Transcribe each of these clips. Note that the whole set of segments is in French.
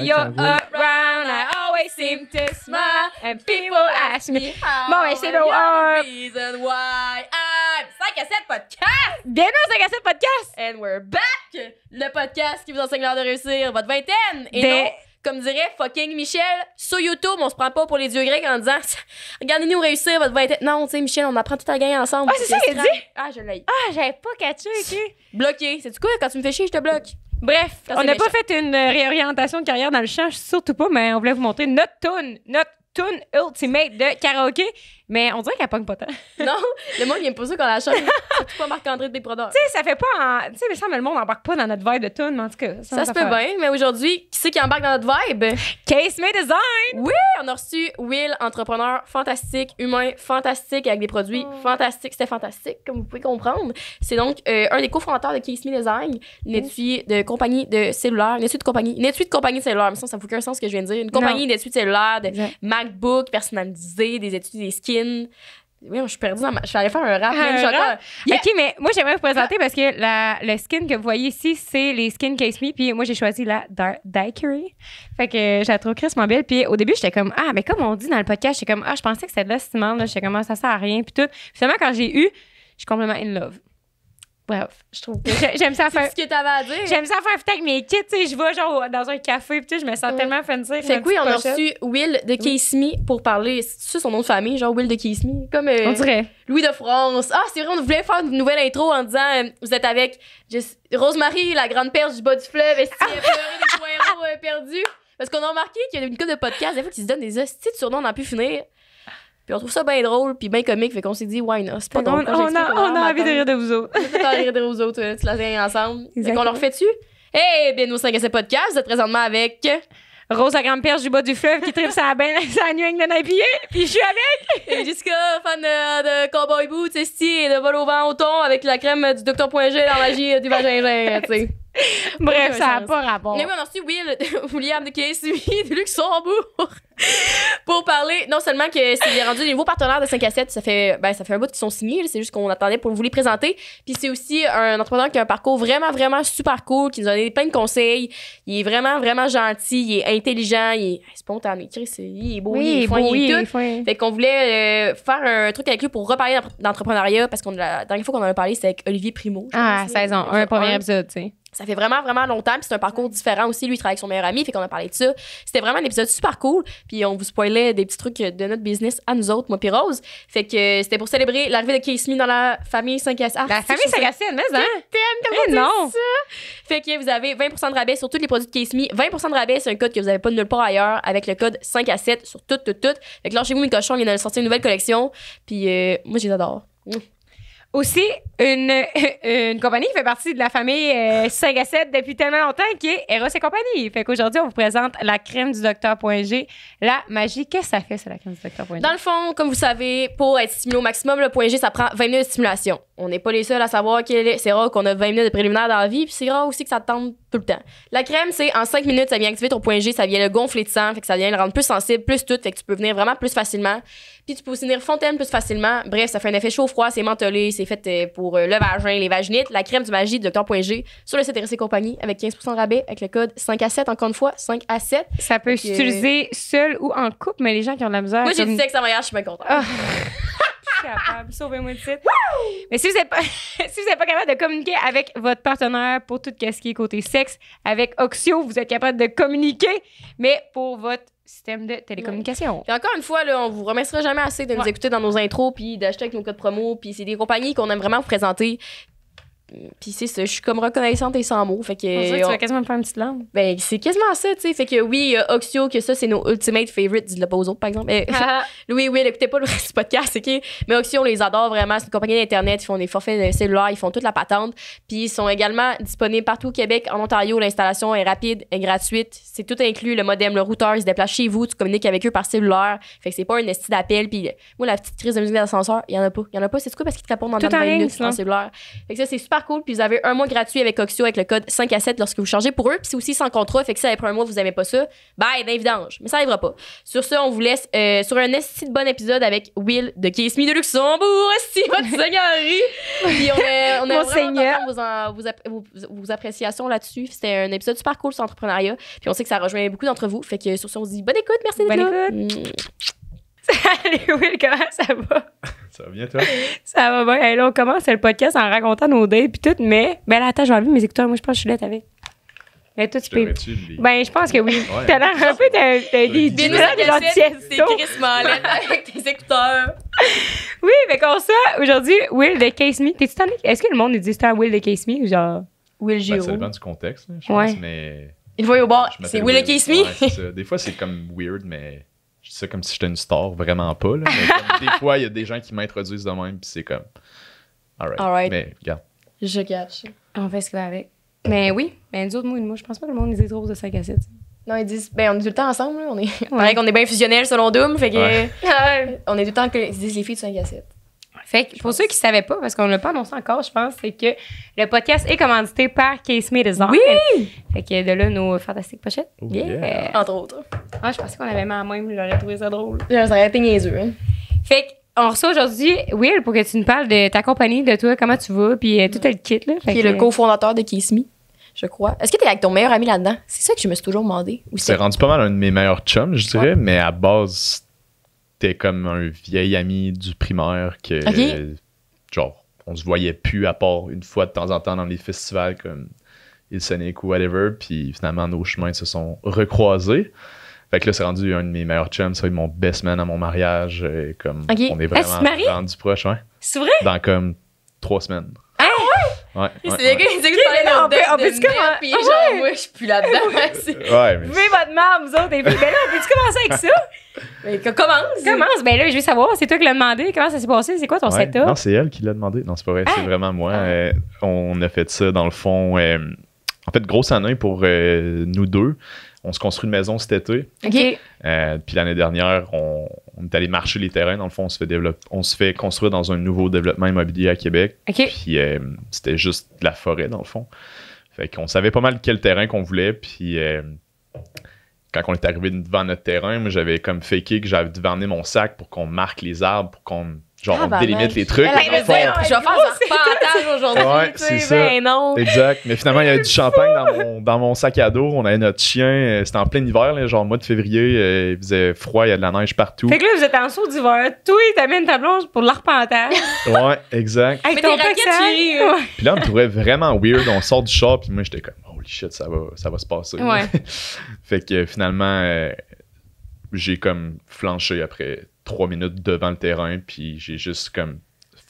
you're around, I always seem to smile, and people ask me, bon, ben, c'est le reason why I'm 5 à 7 podcast! Bienvenue au 5 à 7 podcast! And we're back! Le podcast qui vous enseigne l'art de réussir votre vingtaine! Et non, comme dirait fucking Michel, sur YouTube, on se prend pas pour les dieux grecs en disant regardez-nous réussir votre vingtaine. Non, tu sais, Michel, on apprend tout à gagner ensemble. Ah, c'est ça qu'il dit? Ah, je l'ai. Ah, j'avais pas catché, ok. Bloqué. C'est-tu quoi? Quand tu me fais chier, je te bloque. Bref, on n'a pas fait une réorientation de carrière dans le chant, surtout pas, mais on voulait vous montrer notre tune ultimate de karaoké, mais on dirait qu'elle pogne pas tant. Non, le monde, il aime pas ça quand la chante. C'est pas Marc-André de Big Brother. Tu sais, ça fait pas tu sais, mais ça, le monde n'embarque pas dans notre vibe de tune, mais en tout cas. Ça se peut bien, mais aujourd'hui, qui c'est qui embarque dans notre vibe? Case May Design! Oui, on a reçu Will, entrepreneur fantastique, humain fantastique, avec des produits fantastiques. C'était fantastique, comme vous pouvez comprendre. C'est donc un des cofondateurs de Case Me Design, une étui de compagnie de cellulaire, une étui de compagnie cellulaire, mais ça n'a aucun sens ce que je viens de dire. Une compagnie d'étuis de cellulaire, de MacBook personnalisé, des étuis, des skins. Oui, je suis perdue dans je vais aller faire un rap. Yeah. OK, mais moi, j'aimerais vous présenter parce que le skin que vous voyez ici, c'est les skins Case Me. Puis moi, j'ai choisi la Daiquiri. Fait que j'ai la trouvé crissement belle. Puis au début, j'étais comme, mais comme on dit dans le podcast, j'étais comme, je pensais que c'était de l'estimante. J'étais comme, ça sert à rien. Puis tout. Finalement, quand j'ai eu, je suis complètement in love. Bref, je trouve que j'aime ça faire. C'est ce que t'avais à dire. J'aime ça faire fit avec mes kits, tu sais, je vais genre dans un café, puis je me sens tellement fancy. Fait que oui, on a reçu Will de Case Me pour parler, c'est son nom de famille, genre Will de Case Me, comme on dirait Louis de France. Ah, c'est vrai, on voulait faire une nouvelle intro en disant vous êtes avec Rosemary, la grande perche du bas du fleuve, est-ce qu'elle a pleuré des poireaux perdus? Parce qu'on a remarqué qu'il y a une couple de podcasts, des fois, qui se donnent des hosties de surnoms, on n'a pu finir. Puis on trouve ça bien drôle, puis bien comique, fait qu'on s'est dit, why not? C'est pas drôle. On a envie de rire de vous autres. On a envie de rire de vous autres, tu la tiens ensemble. Fait qu'on leur fait dessus. Eh bien, nos 5 à 7 podcasts, vous êtes présentement avec Rose, la grande perche du bas du fleuve qui tripe sa nuit avec de naipillé, puis je suis avec. Et Jessica, fan de Cowboy Boots, esti, et de vol au vent au thon avec la crème du Dr.G dans la magie du vagin, tu sais. Bref, ça n'a pas rapport. Mais oui, on a reçu William de Case Me de Luxembourg pour parler, non seulement que c'est rendu des nouveaux partenaires de 5 à 7, ça fait un bout qu'ils sont signés, c'est juste qu'on attendait pour vous les présenter. Puis c'est aussi un entrepreneur qui a un parcours vraiment, vraiment super cool, qui nous a donné plein de conseils. Il est vraiment, vraiment gentil, il est intelligent, il est spontané, il est beau, il est fin, il est tout. Fait qu'on voulait faire un truc avec lui pour reparler d'entrepreneuriat, parce que la dernière fois qu'on en a parlé, c'était avec Olivier Primo. Saison 1, premier épisode, tu sais. Ça fait vraiment, vraiment longtemps. Puis c'est un parcours différent aussi. Lui, il travaille avec son meilleur ami. Fait qu'on a parlé de ça. C'était vraiment un épisode super cool. Puis on vous spoilait des petits trucs de notre business à nous autres, moi puis Rose. Fait que c'était pour célébrer l'arrivée de Case Me dans la famille 5 à 7. La famille 5 à 7, mais non. Ça. Fait que vous avez 20% de rabais sur tous les produits de Case Me. 20% de rabais, c'est un code que vous n'avez pas nulle part ailleurs avec le code 5 à 7 sur tout. Fait que là, chez vous, mes cochons, il vient de sortir une nouvelle collection. Puis moi, je les adore. Aussi, une compagnie qui fait partie de la famille 5 à 7 depuis tellement longtemps, qui est Eros et compagnie. Fait qu'aujourd'hui, on vous présente la crème du Dr.G. La magie, qu'est-ce que ça fait, c'est la crème du Dr.G? Dans le fond, comme vous savez, pour être stimulé au maximum, le point G, ça prend 20 minutes de stimulation. On n'est pas les seuls à savoir que c'est rare qu'on a 20 minutes de préliminaire dans la vie, puis c'est rare aussi que ça te tente tout le temps. La crème, c'est en 5 minutes, ça vient activer ton point G, ça vient le gonfler de sang, fait que ça vient le rendre plus sensible, plus tout, fait que tu peux venir vraiment plus facilement. Puis tu peux aussi venir fontaine plus facilement. Bref, ça fait un effet chaud-froid, c'est mentholé, c'est fait pour le vagin, les vaginites. La crème du magie de Dr.G sur le site RC Compagnie avec 15% de rabais avec le code 5 à 7, encore une fois, 5 à 7. Ça peut s'utiliser seul ou en couple, mais les gens qui ont de la misère. Moi, j'ai dit sexe en voyage, je suis bien contente. Capable, sauvez-moi de site. Mais si vous n'êtes pas capable de communiquer avec votre partenaire pour tout ce qui est côté sexe, avec Oxio, vous êtes capable de communiquer, mais pour votre système de télécommunication. Puis encore une fois, là, on vous remerciera jamais assez de nous écouter dans nos intros puis d'acheter avec nos codes promo. Puis c'est des compagnies qu'on aime vraiment vous présenter. Puis c'est ça, je suis comme reconnaissante et sans mots. Fait que on dirait que tu vas quasiment me faire une petite langue. Ben, c'est quasiment ça, tu sais. Fait que oui, Oxio, que ça, c'est nos ultimate favorites. Dis-le pas aux autres, par exemple. Oui, écoutez pas le reste du podcast, OK? Mais Oxio, on les adore vraiment. C'est une compagnie d'Internet. Ils font des forfaits cellulaires. Ils font toute la patente. Puis ils sont également disponibles partout au Québec, en Ontario. L'installation est rapide, est gratuite. C'est tout inclus. Le modem, le routeur, ils se déplacent chez vous. Tu communiques avec eux par cellulaire. Fait que c'est pas un esti d'appel. Puis moi, la petite crise de musique d'ascenseur, il y en a pas. Il y en a pas, c'est quoi? Parce qu'ils te répondent dans 20 minutes en cellulaire. Fait que ça, c'est super super cool. Puis vous avez un mois gratuit avec Oxio avec le code 5 à 7 lorsque vous changez pour eux. Puis c'est aussi sans contrat. Fait que si après un mois, vous n'aimez pas ça, bye, d'un vidange. Mais ça n'arrivera pas. Sur ce, on vous laisse sur un esti de bon épisode avec Will de Kiss Me de Luxembourg. Esti, votre seigneurie. Puis on a vraiment vos appréciations là-dessus. C'était un épisode super cool sur l'entrepreneuriat. Puis on sait que ça rejoint beaucoup d'entre vous. Fait que sur ce, on se dit bonne écoute. Merci d'être là. Salut Will, comment ça va? Ça va bien, toi? Ça va bien. Hey, là, on commence le podcast en racontant nos dates puis tout, mais ben là, attends, je vais enlever mes écouteurs. Moi, je pense que je suis là avec. Mais toi, tu peux. Ben, je pense que oui. Ouais, t'as l'air un peu t'as des gens C'est Chris Mallette avec tes écouteurs. Oui, mais comme ça, aujourd'hui, Will de Case Me. T'es-tu tanné? Est-ce que le monde nous dit c'est Will de Case Me ou genre Will Giro? Ben, ça dépend du contexte, là, je pense, mais... Il voit au bord, je c'est m'appelle Will de Case Me. Ouais, c'est ça. Des fois, c'est comme weird, mais je dis ça comme si j'étais une star, vraiment pas. Là. Mais comme des fois, il y a des gens qui m'introduisent de même, puis c'est comme... Alright. Mais regarde. Je catch. On fait ce qu'il va avec. Mais oui, ben nous autres, moi, je pense pas que le monde nous dit trop de 5 à 7. Non, ils disent, ben, on est tout le temps ensemble, là. On est, pareil qu'on est bien fusionnels selon Doom, fait que, on est tout le temps que, ils disent les filles de 5 à 7. Fait que pour ceux qui ne savaient pas, parce qu'on ne l'a pas annoncé encore, je pense, c'est que le podcast est commandité par Case Me Design. Oui! Fait que de là, nos fantastiques pochettes. Oh, yeah. Entre autres. Ah, je pensais qu'on avait mis en même, j'aurais trouvé ça drôle. Ça aurait été niaiseux, hein. Fait qu'on reçoit aujourd'hui Will pour que tu nous parles de ta compagnie, de toi, comment tu vas, puis tout le kit, là. Qui est le cofondateur de Kiss Me, je crois. Est-ce que t'es avec ton meilleur ami là-dedans? C'est ça que je me suis toujours demandé. C'est rendu pas mal un de mes meilleurs chums, je dirais, mais à base, t'es comme un vieil ami du primaire que, genre, on se voyait plus à part une fois de temps en temps dans les festivals comme Il Sonic ou whatever, puis finalement, nos chemins se sont recroisés. Fait que là, c'est rendu un de mes meilleurs chums, ça va être mon best man à mon mariage, comme on est vraiment rendu proche, ouais. C'est vrai? Dans comme 3 semaines. Ah ouais? C'est le gars qui dit que tu parlais de net, puis genre, moi, je suis plus là-dedans. Ouais, mais... Vivez votre mère, vous autres, et puis, ben là, peux-tu commencer avec ça? Mais commence! Commence! Ben là, je veux savoir, c'est toi qui l'as demandé, comment ça s'est passé? C'est quoi ton setup? Non, c'est elle qui l'a demandé. Non, c'est pas vrai, c'est vraiment moi. On a fait ça, dans le fond, en fait, grosse année pour nous deux. On se construit une maison cet été. OK. Puis l'année dernière, on est allé marcher les terrains. Dans le fond, on se fait construire dans un nouveau développement immobilier à Québec. OK. Puis c'était juste de la forêt, dans le fond. Fait qu'on savait pas mal quel terrain qu'on voulait. Puis quand on est arrivé devant notre terrain, moi, j'avais comme faké que j'avais devant mon sac pour qu'on marque les arbres, pour qu'on... Genre, on délimite les trucs. Je vais faire un repentage aujourd'hui. Ouais, c'est ça. Ben non. Exact. Mais finalement, il y avait du champagne dans mon sac à dos. On avait notre chien. C'était en plein hiver, là, genre mois de février. Il faisait froid, il y a de la neige partout. Fait que là, vous êtes en saut d'hiver. Toi, t'amènes ta blonde pour l'arpentage. Ouais, exact. Avec Mais ton tes raquettes, pack-sac. ouais. Puis là, on me trouvait vraiment weird. On sort du char, puis moi, j'étais comme, holy shit, ça va se passer. Ouais. Fait que finalement, j'ai comme flanché après 3 minutes devant le terrain, puis j'ai juste comme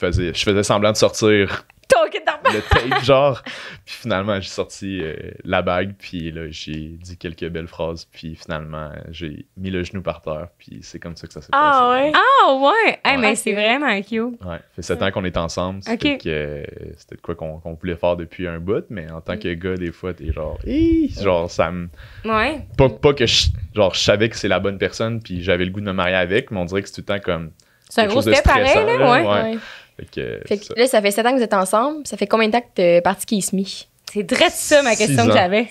je faisais semblant de sortir Ton kit d'arpentage. le tape, genre. Puis finalement, j'ai sorti la bague, puis là, j'ai dit quelques belles phrases, puis finalement, j'ai mis le genou par terre, puis c'est comme ça que ça s'est passé. Ouais. Ah ouais! Hey, Ouais. mais c'est vraiment cute. Ouais, fait 7 ans qu'on est ensemble. Ok. Fait que c'était de quoi qu'on voulait faire depuis un bout, mais en tant que gars, des fois, t'es genre, hey! Genre, ça me. Ouais. Pas que je savais que c'est la bonne personne, puis j'avais le goût de me marier avec, mais on dirait que c'est tout le temps comme. C'est un quelque gros chose de step pareil, stressant, là. là. Ouais. Fait que Là, ça fait 7 ans que vous êtes ensemble. Ça fait combien de temps que t'es parti Kiss Me? C'est direct ça, ma question 6 que ans. j'avais.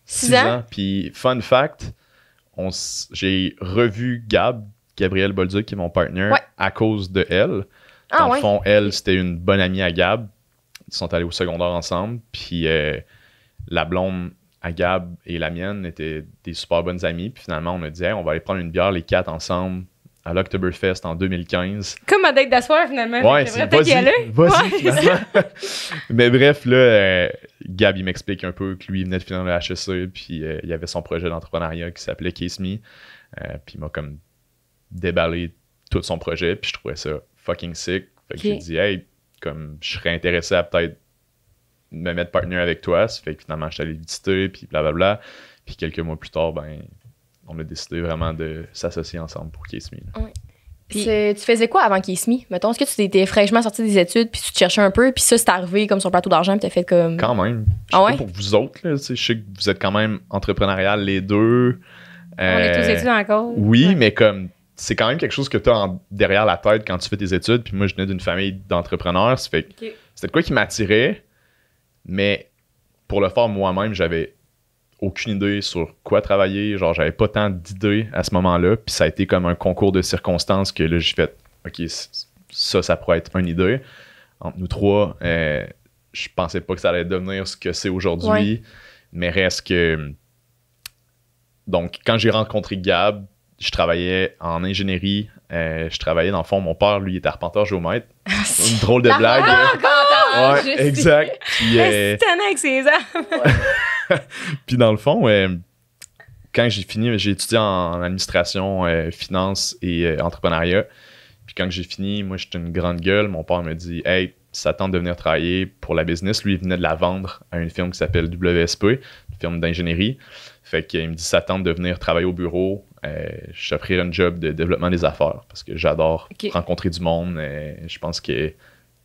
6 ans. Puis, fun fact, j'ai revu Gabrielle Bolduc, qui est mon partner, à cause de elle. Dans le fond, elle, c'était une bonne amie à Gab. Ils sont allés au secondaire ensemble. Puis, la blonde à Gab et la mienne étaient des super bonnes amies. Puis finalement, on a dit, hey, on va aller prendre une bière les 4 ensemble à l'Oktoberfest en 2015. Comme ma date d'asseoir, finalement. Ouais, c'est vrai, peut-être y aller. Vas-y, finalement. Mais bref, là, Gab, il m'explique un peu que lui, il venait de finir le HEC, puis il avait son projet d'entrepreneuriat qui s'appelait Kiss Me. Puis il m'a comme déballé tout son projet, puis je trouvais ça fucking sick. Fait que j'ai dit, hey, comme je serais intéressé à peut-être me mettre partner avec toi. Ça fait que finalement, je suis allé le visiter, puis blablabla. Puis quelques mois plus tard, ben, on a décidé vraiment de s'associer ensemble pour Kiss Me. Ouais. Puis, tu faisais quoi avant Kiss Me? Mettons, est-ce que tu étais fraîchement sorti des études, puis tu te cherchais un peu, puis ça, c'est arrivé comme sur le plateau d'argent, puis t'as fait comme. Quand même. Je sais pas pour vous autres, là, je sais que vous êtes quand même entrepreneurial les deux. On est tous étudiants encore. Oui, mais comme c'est quand même quelque chose que tu as derrière la tête quand tu fais tes études. Puis moi, je venais d'une famille d'entrepreneurs. Ça fait que c'était de quoi qui m'attirait. Mais pour le faire moi-même, j'avais aucune idée sur quoi travailler. Genre, j'avais pas tant d'idées à ce moment-là. Puis ça a été comme un concours de circonstances que là, j'ai fait, OK, ça pourrait être une idée. Entre nous trois, je pensais pas que ça allait devenir ce que c'est aujourd'hui. Ouais. Mais reste que... Donc, quand j'ai rencontré Gab, je travaillais en ingénierie. Je travaillais dans le fond, mon père, lui, il était arpenteur géomètre. Une drôle de blague. Ouais, exact. Puis, c'est avec ses armes. Puis dans le fond, quand j'ai fini, j'ai étudié en administration, finance et entrepreneuriat. Puis quand j'ai fini, moi, j'étais une grande gueule. Mon père me dit « Hey, ça tente de venir travailler pour la business. » Lui, il venait de la vendre à une firme qui s'appelle WSP, une firme d'ingénierie. Fait qu'il me dit « Ça tente de venir travailler au bureau. Je t'offrirai un job de développement des affaires. » Parce que j'adore rencontrer du monde. Je pense que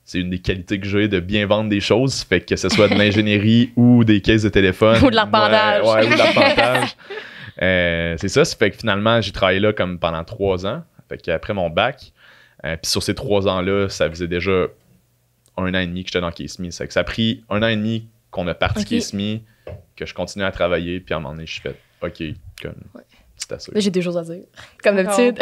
c'est une des qualités que j'ai de bien vendre des choses. Fait que ce soit de l'ingénierie ou des caisses de téléphone. Ou de l'arpentage. Ouais, ou de l'arpentage. C'est ça. Fait que finalement, j'ai travaillé là comme pendant 3 ans. Fait qu'après mon bac, puis sur ces 3 ans-là, ça faisait déjà 1 an et demi que j'étais dans Case Me. Ça a pris 1 an et demi qu'on a parti Case Me, que je continuais à travailler. Puis à un moment donné, je suis fait OK, comme c'est assez. Là, j'ai 2 choses à dire. Comme d'habitude.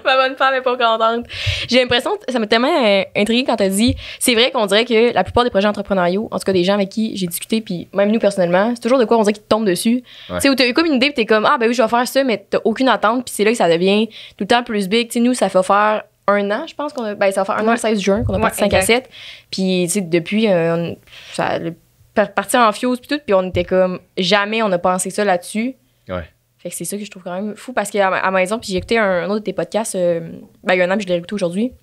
Ma bonne femme est pas contente. J'ai l'impression, ça m'a tellement intriguée quand t'as dit, c'est vrai qu'on dirait que la plupart des projets entrepreneuriaux, en tout cas des gens avec qui j'ai discuté, puis même nous personnellement, c'est toujours de quoi on dirait qu'ils te tombent dessus. Tu sais, où t'as eu comme une idée, puis t'es comme, ah ben oui, je vais faire ça, mais t'as aucune attente, puis c'est là que ça devient tout le temps plus big. Tu sais, nous, ça fait faire 1 an, je pense qu'on a, ça va faire 1 an le 16 juin, qu'on a parti 5 à 7. Puis, tu sais, depuis, ça parti en fuse, puis tout, puis on était comme, jamais on a pensé ça là-dessus. Ouais. Fait que c'est ça que je trouve quand même fou parce qu'à ma maison, puis j'ai écouté un autre de tes podcasts, il y a 1 an, puis je l'ai écouté aujourd'hui.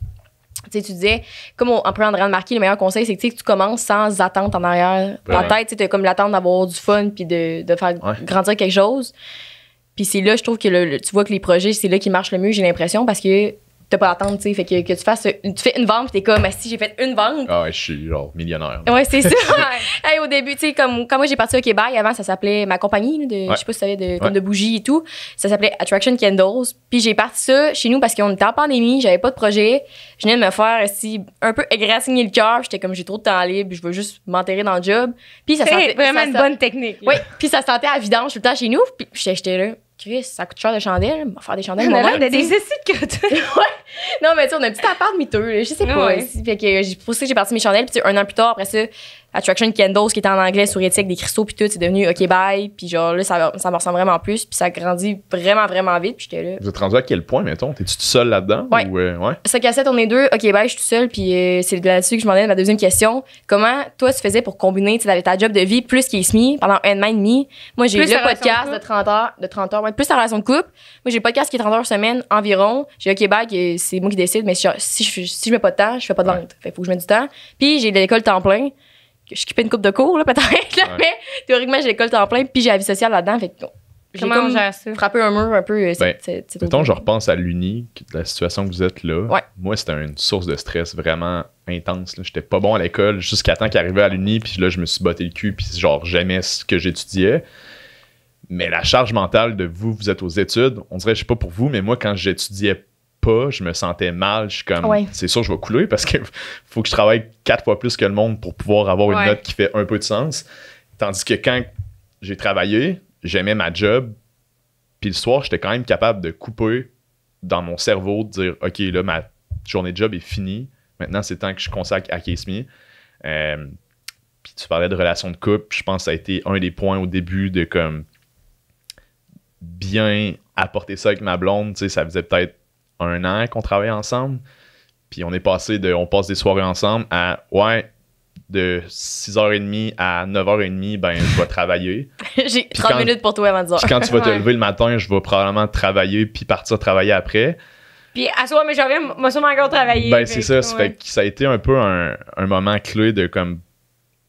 Tu sais, tu disais, comme on peut en remarquer, le meilleur conseil, c'est que tu commences sans attente en arrière. En tête, tu sais, t'as comme l'attente d'avoir du fun, puis de faire grandir quelque chose. Puis c'est là, je trouve que tu vois que les projets, c'est là qui marchent le mieux, j'ai l'impression, parce que t'as pas d'attente, tu sais. Fait que tu fais une vente, puis t'es comme, si j'ai fait une vente. Ah ouais, je suis genre millionnaire. Ouais, c'est ça. Hey, au début, tu sais, comme quand moi j'ai parti au Québec, avant, ça s'appelait ma compagnie, je sais pas si tu savais, comme de bougies et tout. Ça s'appelait Attraction Candles. Puis j'ai parti ça chez nous parce qu'on était en pandémie, j'avais pas de projet. Je venais de me faire un peu égratigner le cœur. J'étais comme, j'ai trop de temps libre, je veux juste m'enterrer dans le job. Puis ça sentait vraiment une bonne technique. Oui, puis ça sentait à vidange tout le temps chez nous. Puis j'étais là. Chris, ça coûte cher de chandelles. On va faire des chandelles. On a l'air de des essais de crottes. Ouais. Non, mais tu sais, on a un petit appart miteux. Je sais pas. Ouais. Fait que c'est pour ça que j'ai parti mes chandelles. Puis 1 an plus tard, après ça, Attraction Candles, qui était en anglais sur éthique, des cristaux, puis tout, c'est devenu OK Bye. Puis genre là, ça me ressemble vraiment plus. Puis ça grandit vraiment, vraiment vite. Puis j'étais là. Vous êtes rendu à quel point, mettons? T'es-tu tout seul là-dedans? Ouais. Ou, ouais. 5 à 7, on est 2. OK Bye, je suis tout seul. Puis c'est là-dessus que je m'en ai ma deuxième question. Comment toi, tu faisais pour combiner ta job de vie plus Case Me pendant 1 an et demi? Moi, j'ai le podcast de 30 heures. Ouais, plus la relation de couple. Moi, j'ai le podcast qui est 30 heures semaine environ. J'ai OK Bye, c'est moi qui décide. Mais si je mets pas de temps, je fais pas de vente. Fait faut que je mette du temps. Puis j'ai l'école temps plein. Je skippais une couple de cours, là, peut-être. Là, mais théoriquement, j'ai l'école temps plein, puis j'ai la vie sociale là-dedans. Fait que j'ai comme frappé un mur un peu. Mettons, je repense à l'uni, la situation que vous êtes là. Ouais. Moi, c'était une source de stress vraiment intense. Là. J'étais pas bon à l'école jusqu'à temps qu'arrivais à l'uni, puis là, je me suis botté le cul, puis genre, j'aimais ce que j'étudiais. Mais la charge mentale de vous êtes aux études, on dirait, je sais pas pour vous, mais moi, quand j'étudiais pas, je me sentais mal. Je suis comme, c'est sûr, je vais couler parce que faut que je travaille 4 fois plus que le monde pour pouvoir avoir une note qui fait un peu de sens. Tandis que quand j'ai travaillé, j'aimais ma job. Puis le soir, j'étais quand même capable de couper dans mon cerveau, de dire, OK, là, ma journée de job est finie. Maintenant, c'est temps que je consacre à Case Me. Puis tu parlais de relations de couple. Je pense que ça a été un des points au début de comme bien apporter ça avec ma blonde. Tu sais, ça faisait peut-être 1 an qu'on travaillait ensemble. Puis on passe des soirées ensemble à, de 6h30 à 9h30, ben, je vais travailler. J'ai 30 minutes pour toi avant 10h. Puis quand tu vas te lever le matin, je vais probablement travailler puis partir travailler après. Puis à soir, mais j'avais sûrement encore travaillé. Ben, c'est ça. Fait que ça a été un peu un moment clé de comme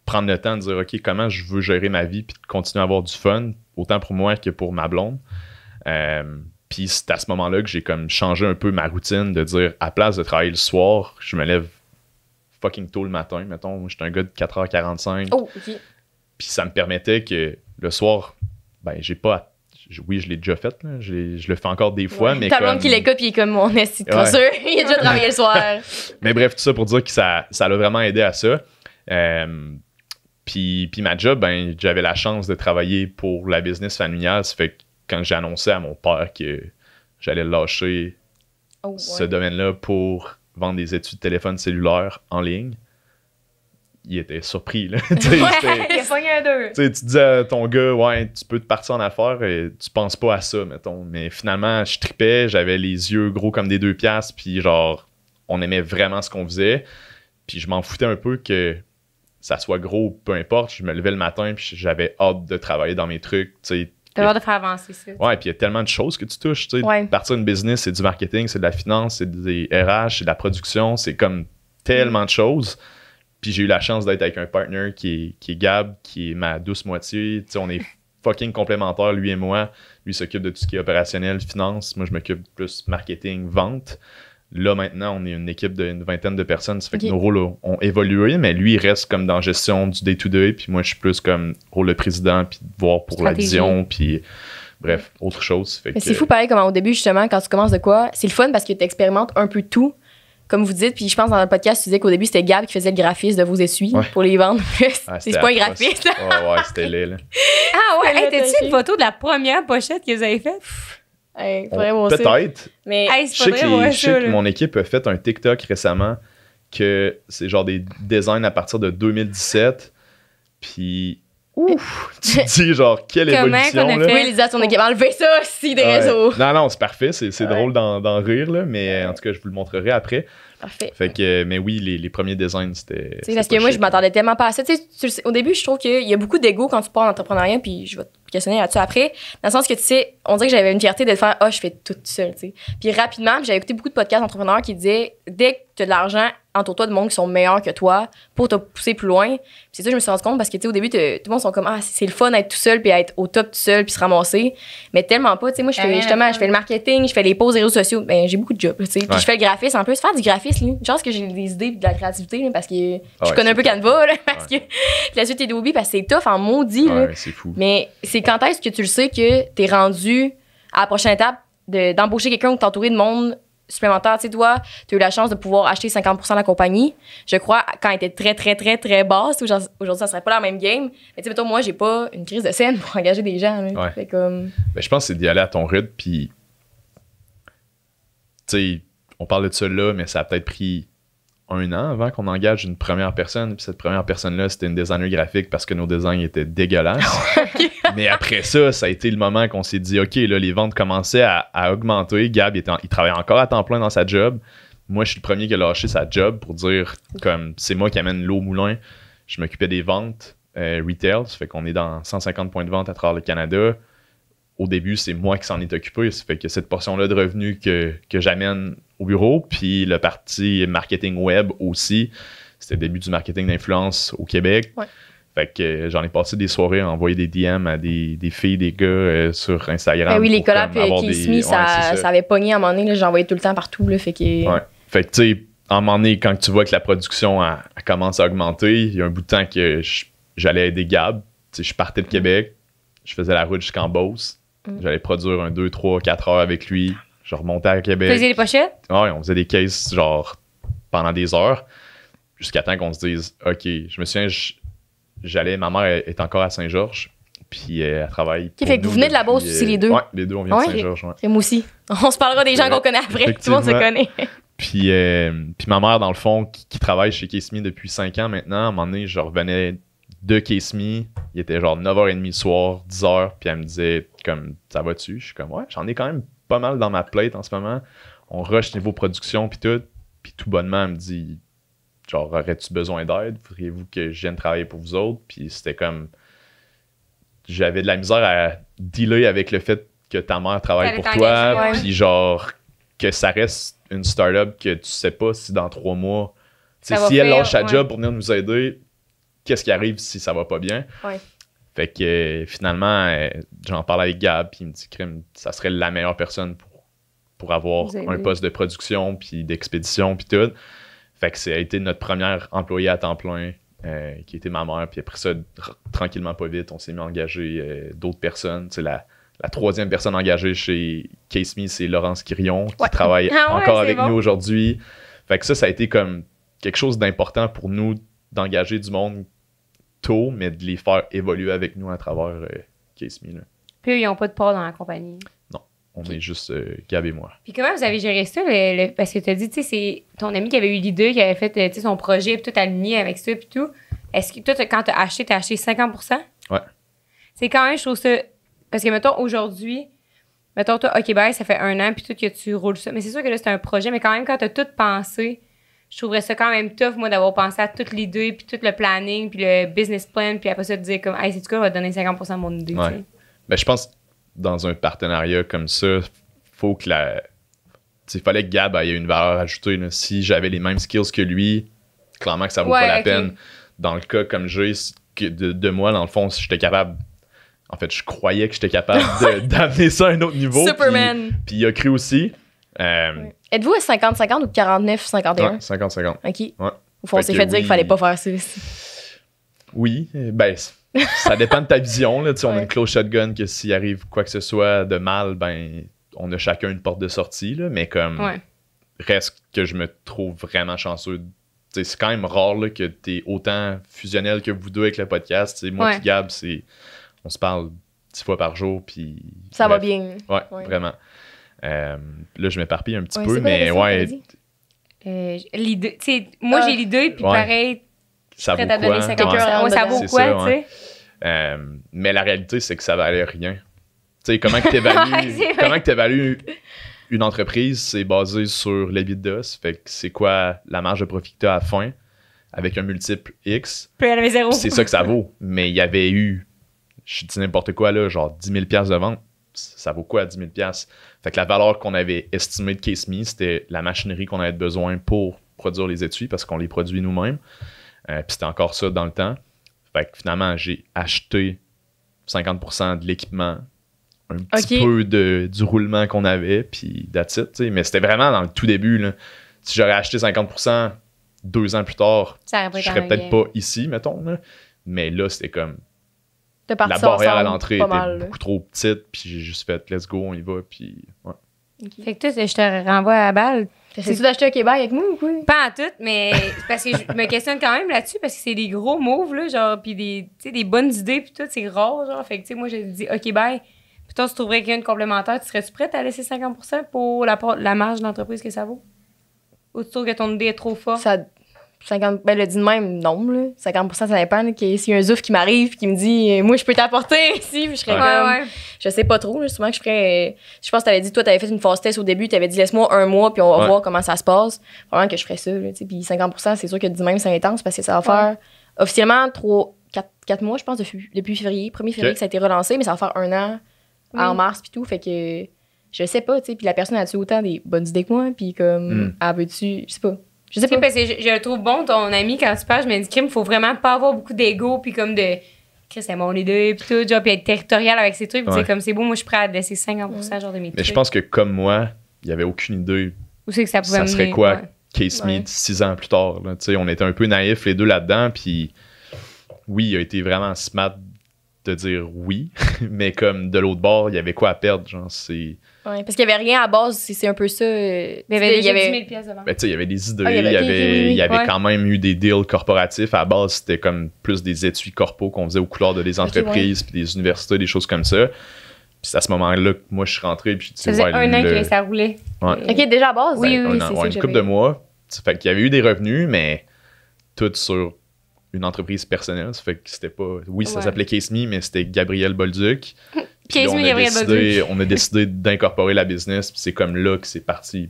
prendre le temps de dire, OK, comment je veux gérer ma vie puis de continuer à avoir du fun, autant pour moi que pour ma blonde. Puis c'est à ce moment-là que j'ai comme changé un peu ma routine de dire, à place de travailler le soir, je me lève fucking tôt le matin. Mettons, j'étais un gars de 4h45. Oh, OK. Puis ça me permettait que le soir, ben, j'ai pas... Oui, je l'ai déjà fait. Là. Je le fais encore des fois, mais t'as comme... le monde qui l'écoute, puis il est comme mon esti de sûr. Il a déjà travaillé le soir. Mais bref, tout ça pour dire que ça l'a vraiment aidé à ça. Puis Puis ma job, ben, j'avais la chance de travailler pour la business familiale. Ça fait que quand j'ai annoncé à mon père que j'allais lâcher ce domaine-là pour vendre des études de téléphone cellulaire en ligne, il était surpris. Là. Il a pogné un 2. Tu dis à ton gars, ouais, tu peux te partir en affaires et tu penses pas à ça, mettons. Mais finalement, je tripais, j'avais les yeux gros comme des 2 piastres, puis genre, on aimait vraiment ce qu'on faisait. Puis je m'en foutais un peu que ça soit gros ou peu importe. Je me levais le matin, puis j'avais hâte de travailler dans mes trucs, tu sais. T'as hâte de faire avancer ça. Ouais, puis il y a tellement de choses que tu touches, tu sais. Ouais. Partir d'une business, c'est du marketing, c'est de la finance, c'est des RH, c'est de la production, c'est comme tellement de choses. Puis j'ai eu la chance d'être avec un partner qui est Gab, qui est ma douce moitié. Tu sais, on est fucking complémentaires, lui et moi. Lui s'occupe de tout ce qui est opérationnel, finance. Moi, je m'occupe plus marketing, vente. Là, maintenant, on est une équipe d'une 20aine de personnes. Ça fait que nos rôles ont évolué, mais lui, il reste comme dans gestion du day-to-day. Puis moi, je suis plus comme rôle de président, puis de voir pour la vision, puis bref, autre chose. Fait mais c'est fou, pareil, comme au début, justement, quand tu commences de quoi, c'est le fun parce que tu expérimentes un peu tout, comme vous dites. Puis je pense dans le podcast, tu disais qu'au début, c'était Gab qui faisait le graphisme de vos essuies pour les vendre. C'est pas un graphiste. Ouais, c'était laid, là. Ah ouais, t'as-tu une photo de la première pochette que vous avez faite? Hey, peut-être. Mais hey, je sais que mon équipe a fait un TikTok récemment que c'est genre des designs à partir de 2017. Puis, tu te dis genre, quelle évolution. Qu'on a là. fait? oui, les son équipe, enlevez ça aussi des réseaux. Non, c'est parfait. C'est drôle d'en rire, là, mais en tout cas, je vous le montrerai après. Parfait. Fait que, mais oui, les premiers designs, c'était. Parce que moi, je m'attendais tellement pas à ça. Au début, je trouve qu'il y a beaucoup d'ego quand tu pars en entrepreneuriat, puis je vais te questionner là-dessus après. Dans le sens que, tu sais, on dirait que j'avais une fierté de faire, je fais tout seul, tu sais. Puis rapidement, j'avais écouté beaucoup de podcasts d'entrepreneurs qui disaient, dès que tu as de l'argent, entoure-toi de monde qui sont meilleurs que toi pour te pousser plus loin. Puis c'est ça que je me suis rendu compte parce que, tu sais, au début, tout le monde sont comme, c'est le fun d'être tout seul, puis être au top tout seul, puis se ramasser. Mais tellement pas, tu sais. Moi, je fais le marketing, je fais les posts des réseaux sociaux. Ben, j'ai beaucoup de jobs, tu sais. Puis je fais le graphisme en plus. Faire du graphisme, là. Genre que j'ai des idées, de la créativité, là, parce que je connais un peu Canva, là, parce que la suite est d'Adobe, parce que c'est tough en maudit, là. C'est fou. Mais c'est quand est-ce que tu le sais que t'es rendu à la prochaine étape d'embaucher quelqu'un ou de t'entourer de monde supplémentaire. Tu sais, toi, tu as eu la chance de pouvoir acheter 50% de la compagnie. Je crois, quand elle était très, très, très, très basse, aujourd'hui, ça serait pas la même game. Mais tu sais, mettons, moi, j'ai pas une crise de scène pour engager des gens. Là. Fait comme... Ben, je pense que c'est d'y aller à ton rythme, puis tu sais, on parle de ça là, mais ça a peut-être pris 1 an avant qu'on engage une première personne. Puis cette première personne-là, c'était une designer graphique parce que nos designs étaient dégueulasses. Mais après ça a été le moment qu'on s'est dit, OK, là, les ventes commençaient à augmenter. Gab, il travaillait encore à temps plein dans sa job. Moi, je suis le premier qui a lâché sa job pour dire, comme, c'est moi qui amène l'eau au moulin. Je m'occupais des ventes retail. Ça fait qu'on est dans 150 points de vente à travers le Canada. Au début, c'est moi qui s'en est occupé. Ça fait que cette portion-là de revenus que j'amène au bureau, puis le parti marketing web aussi, c'était le début du marketing d'influence au Québec. Ouais. Fait que j'en ai passé des soirées à envoyer des DM à des filles, des gars sur Instagram. Ben oui, les collabs Kiss Me, ça avait pogné à un moment donné. J'en voyais tout le temps partout. Là, fait que... Fait que tu sais, à un moment donné, quand tu vois que la production elle commence à augmenter, il y a un bout de temps que j'allais aider Gab. Tu sais, je partais de Québec, je faisais la route jusqu'en Beauce. J'allais produire 2, 3, 4 heures avec lui. Je remontais à Québec. Vous faisiez des pochettes? Ouais, on faisait des cases genre pendant des heures jusqu'à temps qu'on se dise OK, je me souviens, ma mère est encore à Saint-Georges, puis elle travaille. Fait que vous venez de la Beauce aussi, les deux? Ouais, les deux, on vient de Saint-Georges. Ouais. Et moi aussi. On se parlera des gens qu'on connaît après. Tout le monde se connaît. Puis ma mère, dans le fond, qui travaille chez Kiss Me depuis 5 ans maintenant, à un moment donné, je revenais de Kiss Me, il était genre 9h30 le soir, 10h, puis elle me disait comme, ça va-tu? Je suis comme, ouais, j'en ai quand même pas mal dans ma plate en ce moment. On rush niveau production, puis tout bonnement, elle me dit, genre, aurais-tu besoin d'aide? Voudriez-vous que je vienne travailler pour vous autres? Puis c'était comme, j'avais de la misère à dealer avec le fait que ta mère travaille pour toi, puis genre, que ça reste une start-up que tu sais pas si dans 3 mois, si elle lâche sa job pour venir nous aider, qu'est-ce qui arrive si ça va pas bien? Ouais. Fait que finalement, j'en parle avec Gab, puis il me dit Crime, ça serait la meilleure personne pour avoir un poste de production, puis d'expédition, puis tout. Fait que ça a été notre première employée à temps plein, qui était ma mère. Puis après ça, tranquillement, pas vite, on s'est mis à engager d'autres personnes. Tu sais, la 3e personne engagée chez Kiss Me, c'est Laurence Quirion, qui travaille encore avec nous aujourd'hui. Fait que ça a été comme quelque chose d'important pour nous d'engager du monde tôt, mais de les faire évoluer avec nous à travers Case Me. Là. Puis eux, ils n'ont pas de part dans la compagnie. On est juste Gab et moi. Puis comment vous avez géré ça? Parce que tu as dit, tu sais, c'est ton ami qui avait eu l'idée, qui avait fait tu sais, son projet, puis tout aligné avec ça, puis tout. Est-ce que toi, quand tu as acheté 50%? Ouais. C'est quand même, je trouve ça. Parce que, mettons, aujourd'hui, mettons, toi, OK, bye, ça fait 1 an, puis tout que tu roules ça. Mais c'est sûr que là, c'est un projet, mais quand même, quand tu as tout pensé, je trouverais ça quand même tough, moi, d'avoir pensé à toute l'idée, puis tout le planning, puis le business plan, puis après ça, te dire comme, hey, c'est-tu quoi, on va te donner 50% de mon idée, ouais. tu sais. Ben, je pense dans un partenariat comme ça, faut que il fallait que Gab ait une valeur ajoutée. Là. Si j'avais les mêmes skills que lui, clairement que ça vaut pas la peine. Dans le cas comme j'ai, de moi, dans le fond, si j'étais capable. En fait, je croyais que j'étais capable d'amener ça à un autre niveau. Superman. Puis il a cru aussi. Ouais. Êtes-vous à 50-50 ou 49-51? Ouais, 50-50. OK. Ouais. Au fond, on s'est fait dire qu'il fallait pas faire ça. Oui, ben, ça dépend de ta vision. Là. On a Ouais. une close shotgun que s'il arrive quoi que ce soit de mal, ben, on a chacun une porte de sortie. Là, mais comme, reste que je me trouve vraiment chanceux. T'sais, c'est quand même rare là, que tu es autant fusionnel que vous deux avec le podcast. T'sais, moi et Gab, on se parle 10 fois par jour. Puis, ça va bien. Ouais, vraiment. Là, je m'éparpille un petit peu, c'est mais ouais. L'idée, tu sais, moi, j'ai l'idée, puis pareil, ça vaut prête à donner 50%. Ouais. Ouais, ça vaut C'est quoi, ça, tu sais? Mais la réalité, c'est que ça valait rien. Tu sais, comment que t'évalues une entreprise, c'est basé sur l'EBITDA. Fait que c'est quoi la marge de profit que tu as à la fin avec un multiple X. Puis elle avait 0. C'est ça que ça vaut. Mais il y avait eu, je dis n'importe quoi, là, genre 10 000 $, de vente. Ça vaut quoi, 10 000 $? Fait que la valeur qu'on avait estimée de Case Me, c'était la machinerie qu'on avait besoin pour produire les étuis parce qu'on les produit nous-mêmes. Puis c'était encore ça dans le temps. Fait que finalement, j'ai acheté 50% de l'équipement, un petit peu du roulement qu'on avait, puis that's it, t'sais. Mais c'était vraiment dans le tout début. Là. Si j'aurais acheté 50% 2 ans plus tard, je serais peut-être pas ici, mettons. Là. Mais là, c'était comme la barrière à l'entrée était beaucoup trop petite, puis j'ai juste fait let's go, on y va, puis ouais. Okay. Fait que toi, je te renvoie à la balle. T'essaies-tu d'acheter un Québec avec moi ou quoi? Pas en tout, mais c'est parce que je me questionne quand même là-dessus parce que c'est des gros moves, là, genre, pis des bonnes idées, pis tout, c'est rare, genre. Fait que, tu sais, moi, j'ai dit, OK, bye. Puis toi, tu trouverais qu'il y a une complémentaire, tu serais-tu prête à laisser 50% pour la marge de l'entreprise que ça vaut? Ou tu trouves que ton idée est trop forte? Ça, 50, ben, le dit de même, non, là. 50%, ça dépend. S'il y a un zouf qui m'arrive et qui me dit, moi, je peux t'apporter ici, puis je serais comme. Je sais pas trop, là. Souvent que je ferais. Je pense que t'avais dit, toi, t'avais fait une phase test au début, t'avais dit, laisse-moi 1 mois, puis on va voir comment ça se passe. Vraiment que je ferais ça, là. Puis 50%, c'est sûr que dit de même, c'est intense parce que ça va faire officiellement 4 mois, je pense, depuis février. 1er février que ça a été relancé, mais ça va faire 1 an en mars, puis tout. Fait que je sais pas, tu sais. Puis la personne a-tu autant des bonnes idées que moi, puis comme, elle veut-tu. Je sais pas. Je sais pas. Parce que je le trouve bon, ton ami, quand tu parles, je me dis, Kim, faut vraiment pas avoir beaucoup d'ego, puis comme de. Chris, c'est mon idée, puis tout, genre, puis être territorial avec ses trucs, puis c'est comme, c'est beau, moi, je suis prête à laisser 50% genre de mes trucs. Mais je pense que comme moi, il y avait aucune idée. Où c'est que ça pouvait ça serait mener, quoi, Case Me 6 ans plus tard. Là. On était un peu naïfs les deux là-dedans, puis oui, il a été vraiment smart de dire oui, mais comme de l'autre bord, il y avait quoi à perdre, genre, c'est. Ouais, parce qu'il n'y avait rien à base, c'est un peu ça. Mais il y avait 10 000 $. Ben, il y avait des idées, il y avait quand même eu des deals corporatifs. À la base, c'était comme plus des étuis corpos qu'on faisait aux couleurs de des entreprises, puis des universités, des choses comme ça. Puis c'est à ce moment-là que moi, je suis rentré. Puis, ça faisait 1 an que ça roulait. Ouais. OK, déjà à base? Oui, c'est ça. Une couple de mois. Fait qu'il y avait eu des revenus, mais tout sur une entreprise personnelle. Ça fait que c'était pas. Oui, ça s'appelait Case Me, mais c'était Gabriel Bolduc. Puis on a décidé d'incorporer la business, puis c'est comme là que c'est parti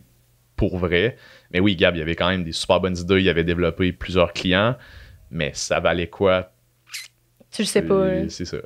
pour vrai. Mais oui, Gab, il y avait quand même des super bonnes idées, il avait développé plusieurs clients, mais ça valait quoi? Tu le sais pas. C'est ça.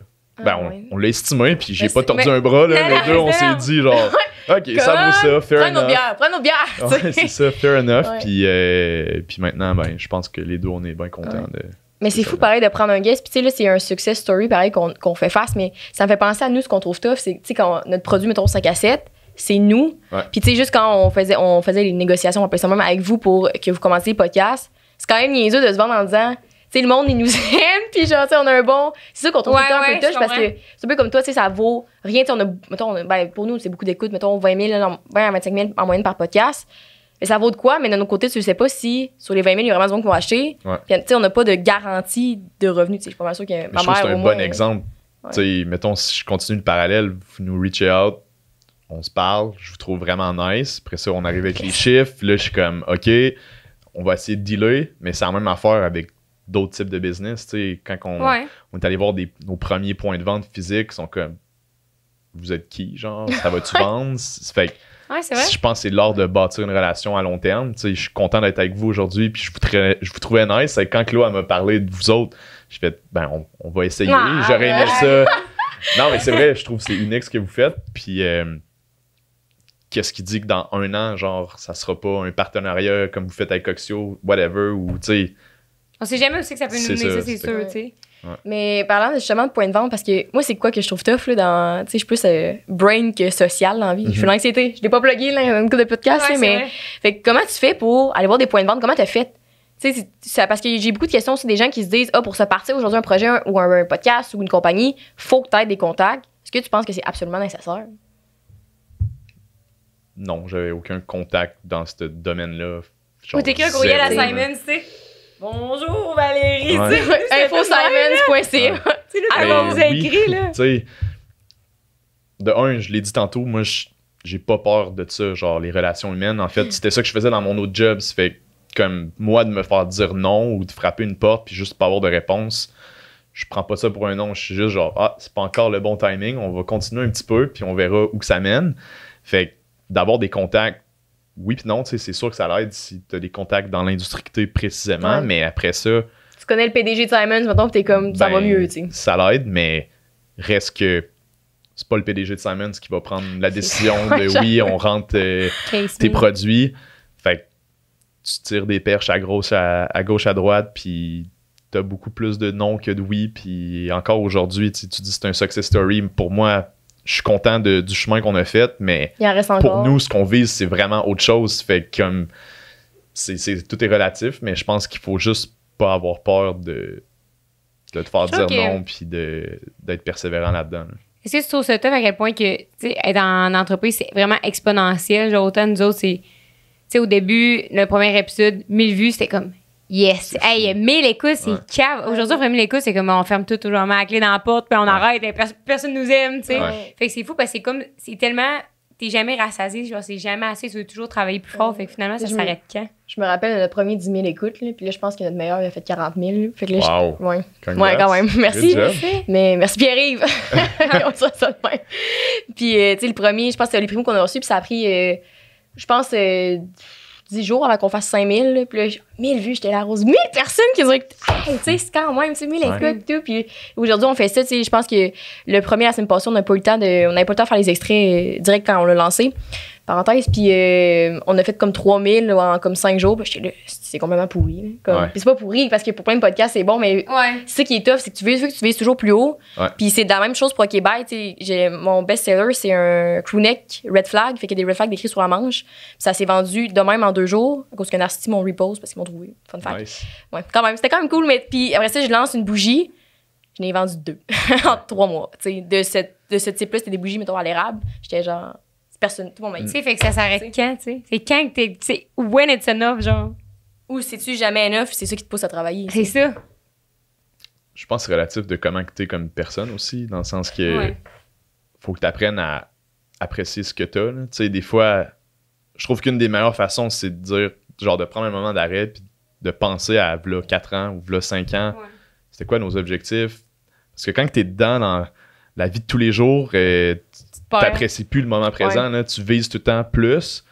On l'a estimé, puis j'ai pas tordu un bras, là. Les deux, on s'est dit, genre, OK, ça vaut ça, fair enough. Prends notre bière. Ouais, c'est ça, fair enough. Puis maintenant, je pense que les deux, on est bien contents de. Mais c'est fou, pareil, de prendre un guest. Puis, tu sais, là, c'est un success story, pareil, qu'on fait face. Mais ça me fait penser à nous, ce qu'on trouve tough. C'est, tu sais, quand notre produit, mettons, 5 à 7, c'est nous. Puis, tu sais, juste quand on faisait les négociations, on appelait ça même avec vous pour que vous commenciez les podcasts, c'est quand même niaiseux de se vendre en disant, tu sais, le monde, il nous aime. Puis, genre, tu sais, on a un bon. C'est ça qu'on trouve tout le temps un peu touche parce que c'est un peu comme toi, tu sais, ça vaut rien. Tu sais, mettons, pour nous, c'est beaucoup d'écoute. Mettons, 20 000, 20 à 25 000 en moyenne par podcast. Mais ça vaut de quoi, mais de notre côté, tu ne sais pas si sur les 20 000, il y a vraiment des gens qui vont acheter. Ouais. Puis, tu sais, on n'a pas de garantie de revenus. Tu sais, je suis pas mal sûre que Mais ma je trouve que mère, c'est au un moins, bon exemple. Tu sais, mettons, si je continue le parallèle, vous nous reachez out, on se parle, je vous trouve vraiment nice. Après ça, on arrive avec les chiffres. Là, je suis comme, OK, on va essayer de dealer, mais c'est la même affaire avec d'autres types de business. Tu sais, quand on est allé voir nos premiers points de vente physiques, ils sont comme, vous êtes qui, genre, ça va-tu vendre? Fait que, c'est vrai. je pense que c'est l'art de bâtir une relation à long terme. Tu sais, je suis content d'être avec vous aujourd'hui, puis je vous trouvais nice. C'est quand Chloé m'a parlé de vous autres, j'ai fait, on va essayer. J'aurais aimé ça. Non, mais c'est vrai, je trouve que c'est unique ce que vous faites. Puis, qu'est-ce qui dit que dans 1 an, genre, ça sera pas un partenariat comme vous faites avec Coxio, whatever, ou tu sais. On sait jamais aussi que ça peut nous mener, ça, c'est sûr, tu sais. Ouais. Mais parlant justement de points de vente, parce que moi, c'est quoi que je trouve tough, là, dans. Tu sais, je suis plus brain que social dans la vie. Je fais l'anxiété. Je l'ai pas plugué, là, dans une couple de podcast, là, mais. Vrai. Fait que comment tu fais pour aller voir des points de vente? Comment t'as fait? Tu sais, parce que j'ai beaucoup de questions sur des gens qui se disent, pour se partir aujourd'hui un projet ou un podcast ou une compagnie, faut que tu aies des contacts. Est-ce que tu penses que c'est absolument nécessaire? Non, j'avais aucun contact dans ce domaine-là. Ou t'écris un courriel à zéro, Simon, tu sais. Bonjour Valérie, Ouais. tu sais. Infosimons.ca. Alors, vous avez écrit, là. Tu sais, de un, je l'ai dit tantôt, moi, j'ai pas peur de ça, genre les relations humaines. En fait, c'était ça que je faisais dans mon autre job. Ça fait comme moi de me faire dire non ou de frapper une porte puis juste pas avoir de réponse. Je prends pas ça pour un non. Je suis juste genre, c'est pas encore le bon timing. On va continuer un petit peu puis on verra où que ça mène. Fait que d'avoir des contacts, oui puis non, tu sais, c'est sûr que ça l'aide si tu as des contacts dans l'industrie que t'es précisément, mais après ça. Tu connais le PDG de Simons, mettons, t'es comme, ça va mieux, tu sais. Ça l'aide, mais reste que c'est pas le PDG de Simons qui va prendre la décision de oui, on rentre tes produits. Fait que tu tires des perches à gauche, à droite, puis t'as beaucoup plus de non que de oui. Puis encore aujourd'hui, tu dis c'est un success story. Pour moi, je suis content du chemin qu'on a fait, mais Il en reste pour encore. nous, ce qu'on vise, c'est vraiment autre chose. Fait que comme tout est relatif, mais je pense qu'il faut juste pas avoir peur de te faire dire non puis d'être persévérant là-dedans. Là. Est-ce que tu trouves ça tough à quel point que, tu sais, être en entreprise, c'est vraiment exponentiel? Genre, autant nous autres, c'est, tu sais, au début, le premier épisode, 1000 vues, c'était comme, yes! Hey, 1000 écoutes, c'est cave. Aujourd'hui, on fait 1000 écoutes, c'est comme, on ferme tout, toujours, on met la clé dans la porte, puis on arrête, personne nous aime, tu sais. Fait que c'est fou parce que c'est tellement, t'es jamais rassasié, genre, c'est jamais assez, tu veux toujours travailler plus fort, fait que finalement, ça s'arrête quand? Je me rappelle de notre premier 10 000 écoutes, là, puis là, je pense que notre meilleur, il a fait 40 000. Fait que là, wow! Ouais, Congrats. quand même. Merci. Mais merci Pierre-Yves. On se ça de même. Puis, tu sais, le premier, je pense que c'est les primos qu'on a reçus, puis ça a pris, je pense, 10 jours avant qu'on fasse 5 000. Là, puis là, 1000 vues, j'étais là, rose. 1000 personnes qui ont dit, hey, tu sais, c'est quand même, tu sais, 1000 écoutes, tout. Puis aujourd'hui, on fait ça, tu sais, je pense que le premier, la semaine passée, on n'avait pas eu le temps de faire les extraits direct quand on l'a lancé. Parenthèse, puis on a fait comme 3000 en comme 5 jours. Puis j'étais là, c'est complètement pourri. Là, comme. Puis c'est pas pourri parce que pour plein de podcasts, c'est bon, mais c'est ça qui est tough, c'est que tu vises toujours plus haut. Puis c'est la même chose pour OK Bye. Mon best-seller, c'est un crewneck Red Flag, fait qu'il y a des Red Flags décrits sur la manche. Puis ça s'est vendu de même en 2 jours, à cause que Narcity m'ont repose parce qu'ils m'ont trouvé. Fun fact. Nice. Ouais, quand même, c'était quand même cool. Mais puis après ça, je lance une bougie. Je n'ai vendu 2 en 3 mois. De ce type-là, c'était des bougies, mettons, à l'érable. J'étais genre. Personne, tout le monde m'a dit. Tu sais, fait que ça s'arrête quand, tu sais? C'est quand que t'es, tu sais, when it's enough, genre? Ou c'est-tu jamais enough, c'est ça qui te pousse à travailler. C'est ça. Je pense que c'est relatif de comment tu es comme personne aussi, dans le sens que faut que tu apprennes à apprécier ce que tu as. Tu sais, des fois, je trouve qu'une des meilleures façons, c'est de dire, genre, de prendre un moment d'arrêt puis de penser à v'là 4 ans ou v'là 5 ans. C'était quoi nos objectifs? Parce que quand tu es dedans dans la vie de tous les jours, t'apprécies plus le moment présent, là, tu vises tout le temps plus.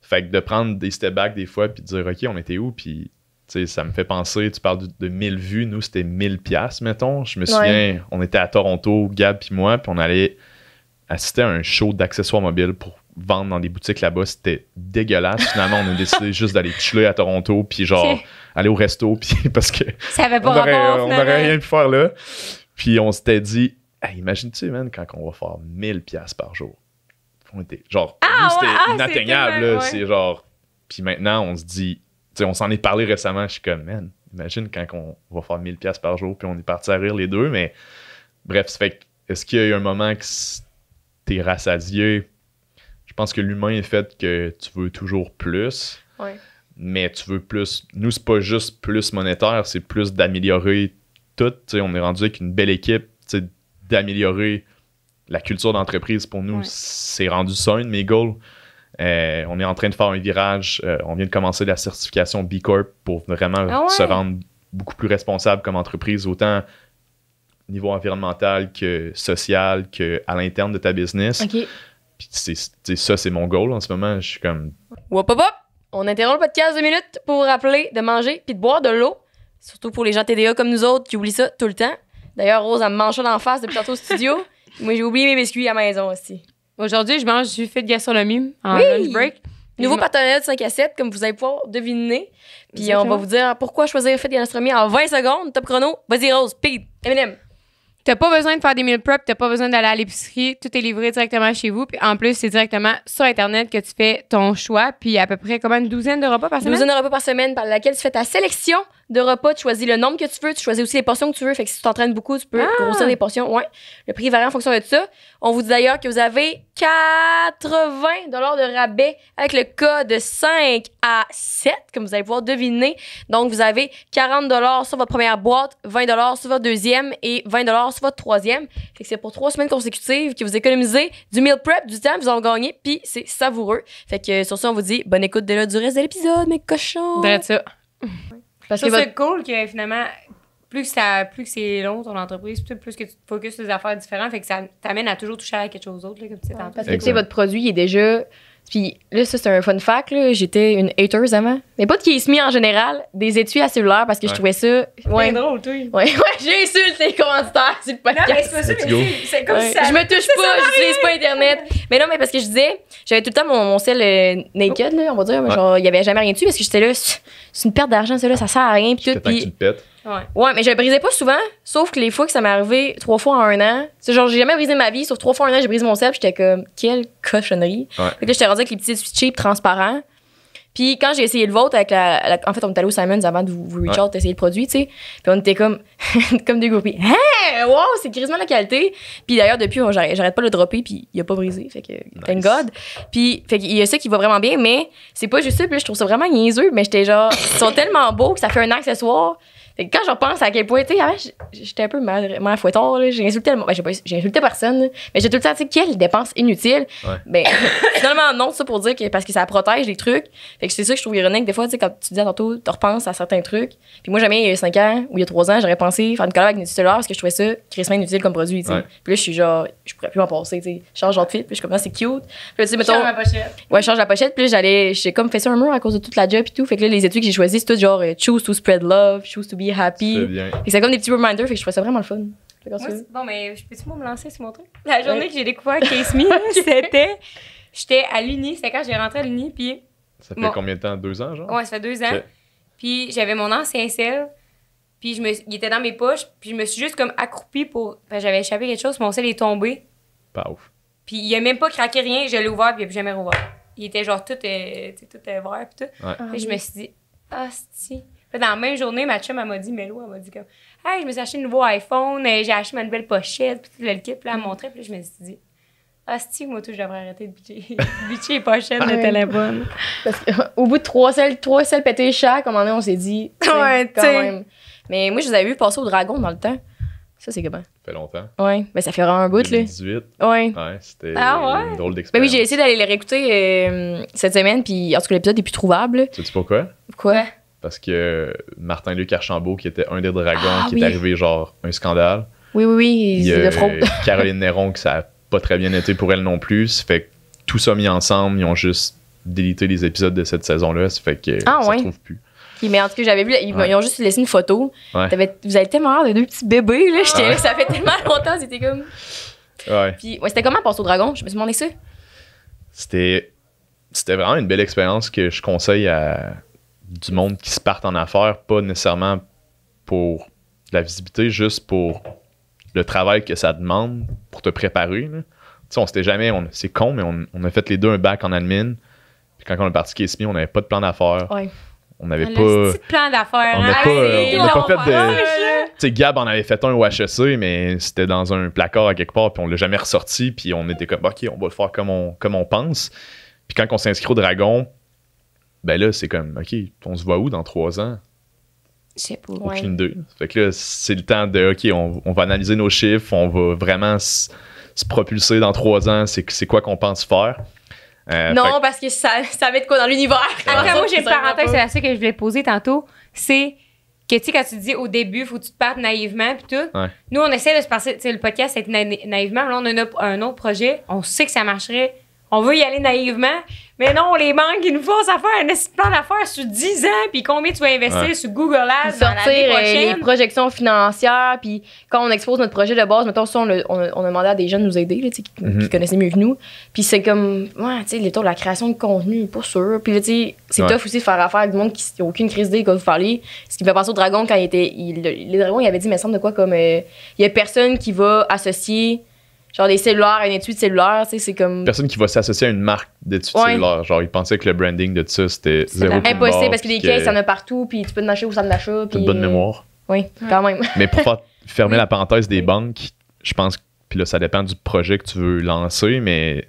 Fait que de prendre des step back des fois puis de dire OK, on était où? Puis ça me fait penser, tu parles de 1000 vues, nous c'était 1000 piastres, mettons. Je me souviens, on était à Toronto, Gab puis moi, puis on allait assister à un show d'accessoires mobiles pour vendre dans des boutiques là-bas. C'était dégueulasse. Finalement, on a décidé juste d'aller chiller à Toronto puis genre aller au resto puis parce que ça avait pas on n'aurait rien pu faire là. Puis on s'était dit hey, imagine-tu, man, quand on va faire 1000 piastres par jour. On était, genre, nous, c'était inatteignable, là. C'est genre... Puis maintenant, on se dit... Tu sais, on s'en est parlé récemment. Je suis comme, man, imagine quand on va faire 1000 piastres par jour, puis on est partis à rire les deux. Mais bref, ça fait que... Est-ce qu'il y a eu un moment que t'es rassasié? Je pense que l'humain est fait que tu veux toujours plus, Ouais. mais tu veux plus. Nous, c'est pas juste plus monétaire, c'est plus d'améliorer tout. Tu sais, on est rendu avec une belle équipe, tu sais, d'améliorer la culture d'entreprise. Pour nous, Ouais. c'est rendu ça, un de mes goals. On est en train de faire un virage. On vient de commencer la certification B Corp pour vraiment Ah ouais? se rendre beaucoup plus responsable comme entreprise, autant au niveau environnemental que social, que à l'interne de ta business. OK. Puis ça, c'est mon goal en ce moment. Je suis comme... Hop, hop, hop! On interrompt le podcast 2 minutes pour vous rappeler de manger puis de boire de l'eau. Surtout pour les gens TDA comme nous autres qui oublient ça tout le temps. D'ailleurs, Rose, elle me mange ça d'en face depuis tantôt au studio. Moi, j'ai oublié mes biscuits à la maison aussi. Aujourd'hui, je mange du fit gastronomie en Oui! lunch break. Nouveau Puis partenariat de 5 à 7, comme vous allez pouvoir deviner. Puis Exactement. on va vous dire pourquoi choisir Fit Gastronomie en 20 secondes. Top chrono. Vas-y, Rose. Pete. Eminem. T'as pas besoin de faire des meal prep, t'as pas besoin d'aller à l'épicerie, tout est livré directement chez vous. Puis en plus, c'est directement sur Internet que tu fais ton choix. Puis à peu près comment une douzaine de repas par semaine? 12 repas par semaine par laquelle tu fais ta sélection de repas. Tu choisis le nombre que tu veux. Tu choisis aussi les portions que tu veux. Fait que si tu t'entraînes beaucoup, tu peux grossir les portions. Ouais. Le prix varie en fonction de ça. On vous dit d'ailleurs que vous avez 80 de rabais avec le code 5 à 7, comme vous allez pouvoir deviner. Donc, vous avez 40 sur votre première boîte, 20 sur votre deuxième et 20 sur votre troisième. Fait que c'est pour 3 semaines consécutives que vous économisez du meal prep, du temps, vous en gagnez, puis c'est savoureux. Fait que sur ça, on vous dit bonne écoute du reste de l'épisode, mes cochons. Drette ça. Parce Je que trouve votre... ça cool que finalement, plus que c'est long ton entreprise, plus que tu te focuses sur des affaires différentes, fait que ça t'amène à toujours toucher à quelque chose d'autre, là, comme tu sais tantôt. Parce que tu sais, votre produit est déjà. Puis là, ça, c'est un fun fact. Là. J'étais une haters avant. Mais pas de Kiss Me en général, des étuis à cellulaire parce que je trouvais ça. Ouais. C'est drôle, toi. Ouais, j'ai insulté les commanditaires sur le Non, mais podcast. c'est pas ça, Let's mais go. c'est comme Ouais. si ça... Je me touche pas, j'utilise pas Internet. Mais non, mais parce que je disais, j'avais tout le temps mon sel naked, là, on va dire. Ouais. Genre, il y avait jamais rien dessus parce que j'étais là, c'est une perte d'argent, ça, là, ça sert à rien. Puis tout. Jusqu'à temps que tu Puis, te pètes. Ouais. ouais, mais je le brisais pas souvent, sauf que les fois que ça m'est arrivé 3 fois en un an, c'est genre, j'ai jamais brisé ma vie, sauf 3 fois en un an, j'ai brisé mon sel, puis j'étais comme, quelle cochonnerie. Ouais. Fait que là, j'étais rendue avec les petits cheap transparents. Puis quand j'ai essayé le vôtre avec en fait, on est allé au Simons avant de vous reach out, essayer le produit, tu sais. Puis on était comme, comme des groupies. Hein? Wow, c'est quasiment la qualité. Puis d'ailleurs, depuis, j'arrête pas de le dropper, puis il a pas brisé. Fait que, thank God. Puis, fait qu'il y a ça qui va vraiment bien, mais c'est pas juste ça. Puis là, je trouve ça vraiment niaiseux, mais j'étais genre, ils sont tellement beaux que ça fait un accessoire. Fait que quand je repense à quel point, tu sais, avant, j'étais un peu mal fouettard, là. J'ai insulté le monde. Ben, j'ai insulté personne, là. Mais j'ai tout le temps, tu sais, quelle dépense inutile. Ouais. Ben, finalement, non, ça pour dire que, parce que ça protège les trucs. Fait que c'est ça que je trouve ironique. Des fois, tu sais, quand tu disais tantôt, tu repenses à certains trucs. Puis moi, jamais, il y a 5 ans ou il y a 3 ans, j'aurais pensé faire une collab avec une cellulaire parce que je trouvais ça crissement inutile comme produit, tu sais. Ouais. Puis là, je suis genre, je pourrais plus m'en passer, tu sais. Je change de fit, puis je suis comme, ah, c'est cute. Puis là, tu sais, mettons. Change ma pochette. Ouais, je change la pochette, puis là, j'ai comme fait ça un mur à cause de toute la job et tout. Fait que là, les études que j'ai choisies, c'est tout genre choose to spread love, choose to be happy. C'est bien. Fait que c'est comme des petits reminders, fait que je trouvais ça vraiment le fun. Fait que Moi, c'est- bon, mais peux-tu me lancer sur mon truc? La journée Ouais. que j'ai découvert Case Me, j'étais à l'Uni, c'est quand j'ai rentré à l'Uni, puis Ça fait Bon. combien de temps? 2 ans, genre? ouais, ça fait 2 ans. Ok. Puis j'avais mon ancien sel, puis il était dans mes poches, puis je me suis juste comme accroupie pour... J'avais échappé quelque chose, mon sel est tombé, Pas ouf. puis il a même pas craqué rien, je l'ai ouvert, puis il a plus jamais rouvert. Il était genre tout, tu sais, tout vert, puis tout. Ouais. Puis je me suis dit, ah, si. Puis dans la même journée, ma chum, elle m'a dit, Mélo, elle m'a dit comme, hey, je me suis acheté un nouveau iPhone, j'ai acheté ma nouvelle pochette, puis tout le kit, puis là, elle me montrait, puis là, je me suis dit, ah, si, moi, tout, je devrais arrêter de bitcher les pochettes de Ouais. téléphone. Parce qu'au bout de 3 selles pétées chaque, à un moment donné, on s'est dit, tu sais, Ouais, quand t'sais. même. Mais moi, je les avais vus passer au dragon dans le temps. Ça, c'est comment? Ça fait longtemps. Ouais, ben ça fait vraiment un bout, là. 2018. Ouais. Ouais, c'était Ah ouais? une drôle Ben d'expérience. oui, j'ai essayé d'aller les réécouter cette semaine, puis en tout cas, l'épisode est plus trouvable. là. Sais-tu pourquoi? Quoi? Parce que Martin-Luc Archambault, qui était un des dragons, Ah, qui oui. est arrivé genre un scandale. Oui, oui, oui, Il y c'est a de fraude. Caroline Néron, que ça a pas très bien été pour elle non plus. Ça fait que tout ça mis ensemble, ils ont juste délité les épisodes de cette saison-là. Ça fait que Ah, ça ouais? se trouve plus. Puis, mais en tout cas, j'avais vu, ils Ouais. ont juste laissé une photo. Ouais. Vous avez tellement l'air de 2 petits bébés, là. J'étais Ouais. là, ça fait tellement longtemps, c'était comme. Ouais. Puis, ouais, c'était comment passer au dragon? Je me suis demandé ça. C'était vraiment une belle expérience que je conseille à du monde qui se partent en affaires, pas nécessairement pour la visibilité, juste pour le travail que ça demande pour te préparer. Là. Tu sais, on s'était jamais, c'est con, mais on a fait les deux un bac en admin. Puis quand on est parti Kiss Me, on n'avait pas de plan d'affaires. Ouais. on n'avait Le pas. petit plan d'affaires. On n'a hein. pas, C'est on n'a pas long, fait hein. de. Tu sais, Gab en avait fait un au HEC, mais c'était dans un placard à quelque part, puis on l'a jamais ressorti, puis on était comme, OK, on va le faire comme on pense. Puis quand on s'inscrit au Dragon, ben là, c'est comme, OK, on se voit où dans 3 ans? Je sais pas. Ouais. Aucune idée. Fait que là, c'est le temps de, OK, on va analyser nos chiffres, on va vraiment se propulser dans 3 ans, c'est quoi qu'on pense faire. Non, parce que ça met de quoi dans l'univers. Attends, moi, j'ai une Ça ira parenthèse, pas. c'est la seule que je voulais poser tantôt. C'est que, tu sais, quand tu dis au début, faut que tu te partes naïvement, puis tout. Ouais. Nous, on essaie de se passer, tu sais, le podcast, c'est naïvement. Là, on a un autre projet. On sait que ça marcherait. On veut y aller naïvement. Mais non, les banques, ils nous forcent à faire un plan d'affaires sur 10 ans, puis combien tu vas investir Ouais. sur Google Ads Puis dans l'année sortir les prochaine. projections financières, puis quand on expose notre projet de base, mettons, ça, on a demandé à des jeunes de nous aider, là, tu sais, qui connaissaient mieux que nous. Puis c'est comme, ouais, tu sais, les tours de la création de contenu, pas sûr. Puis là, tu sais, c'est Ouais. tough aussi de faire affaire avec du monde qui n'a aucune crise d'idée quand vous parlez. Ce qui me fait penser au Dragon quand les Dragons, il avait dit, mais ça me semble de quoi, comme, il y a personne qui va associer, genre, des cellulaires à une étude cellulaire, tu sais, c'est comme. Personne qui va s'associer à une marque d'études Ouais. cellulaires. Genre, ils pensaient que le branding de ça, c'était C'est zéro. la- point de Impossible barre, parce que puis des caisses, il y en a partout, puis tu peux en acheter au centre d'achat. t'as Puis une bonne mémoire. Oui, quand même. Mais pour fermer Oui. la parenthèse des Oui. banques, je pense que, puis là, ça dépend du projet que tu veux lancer, mais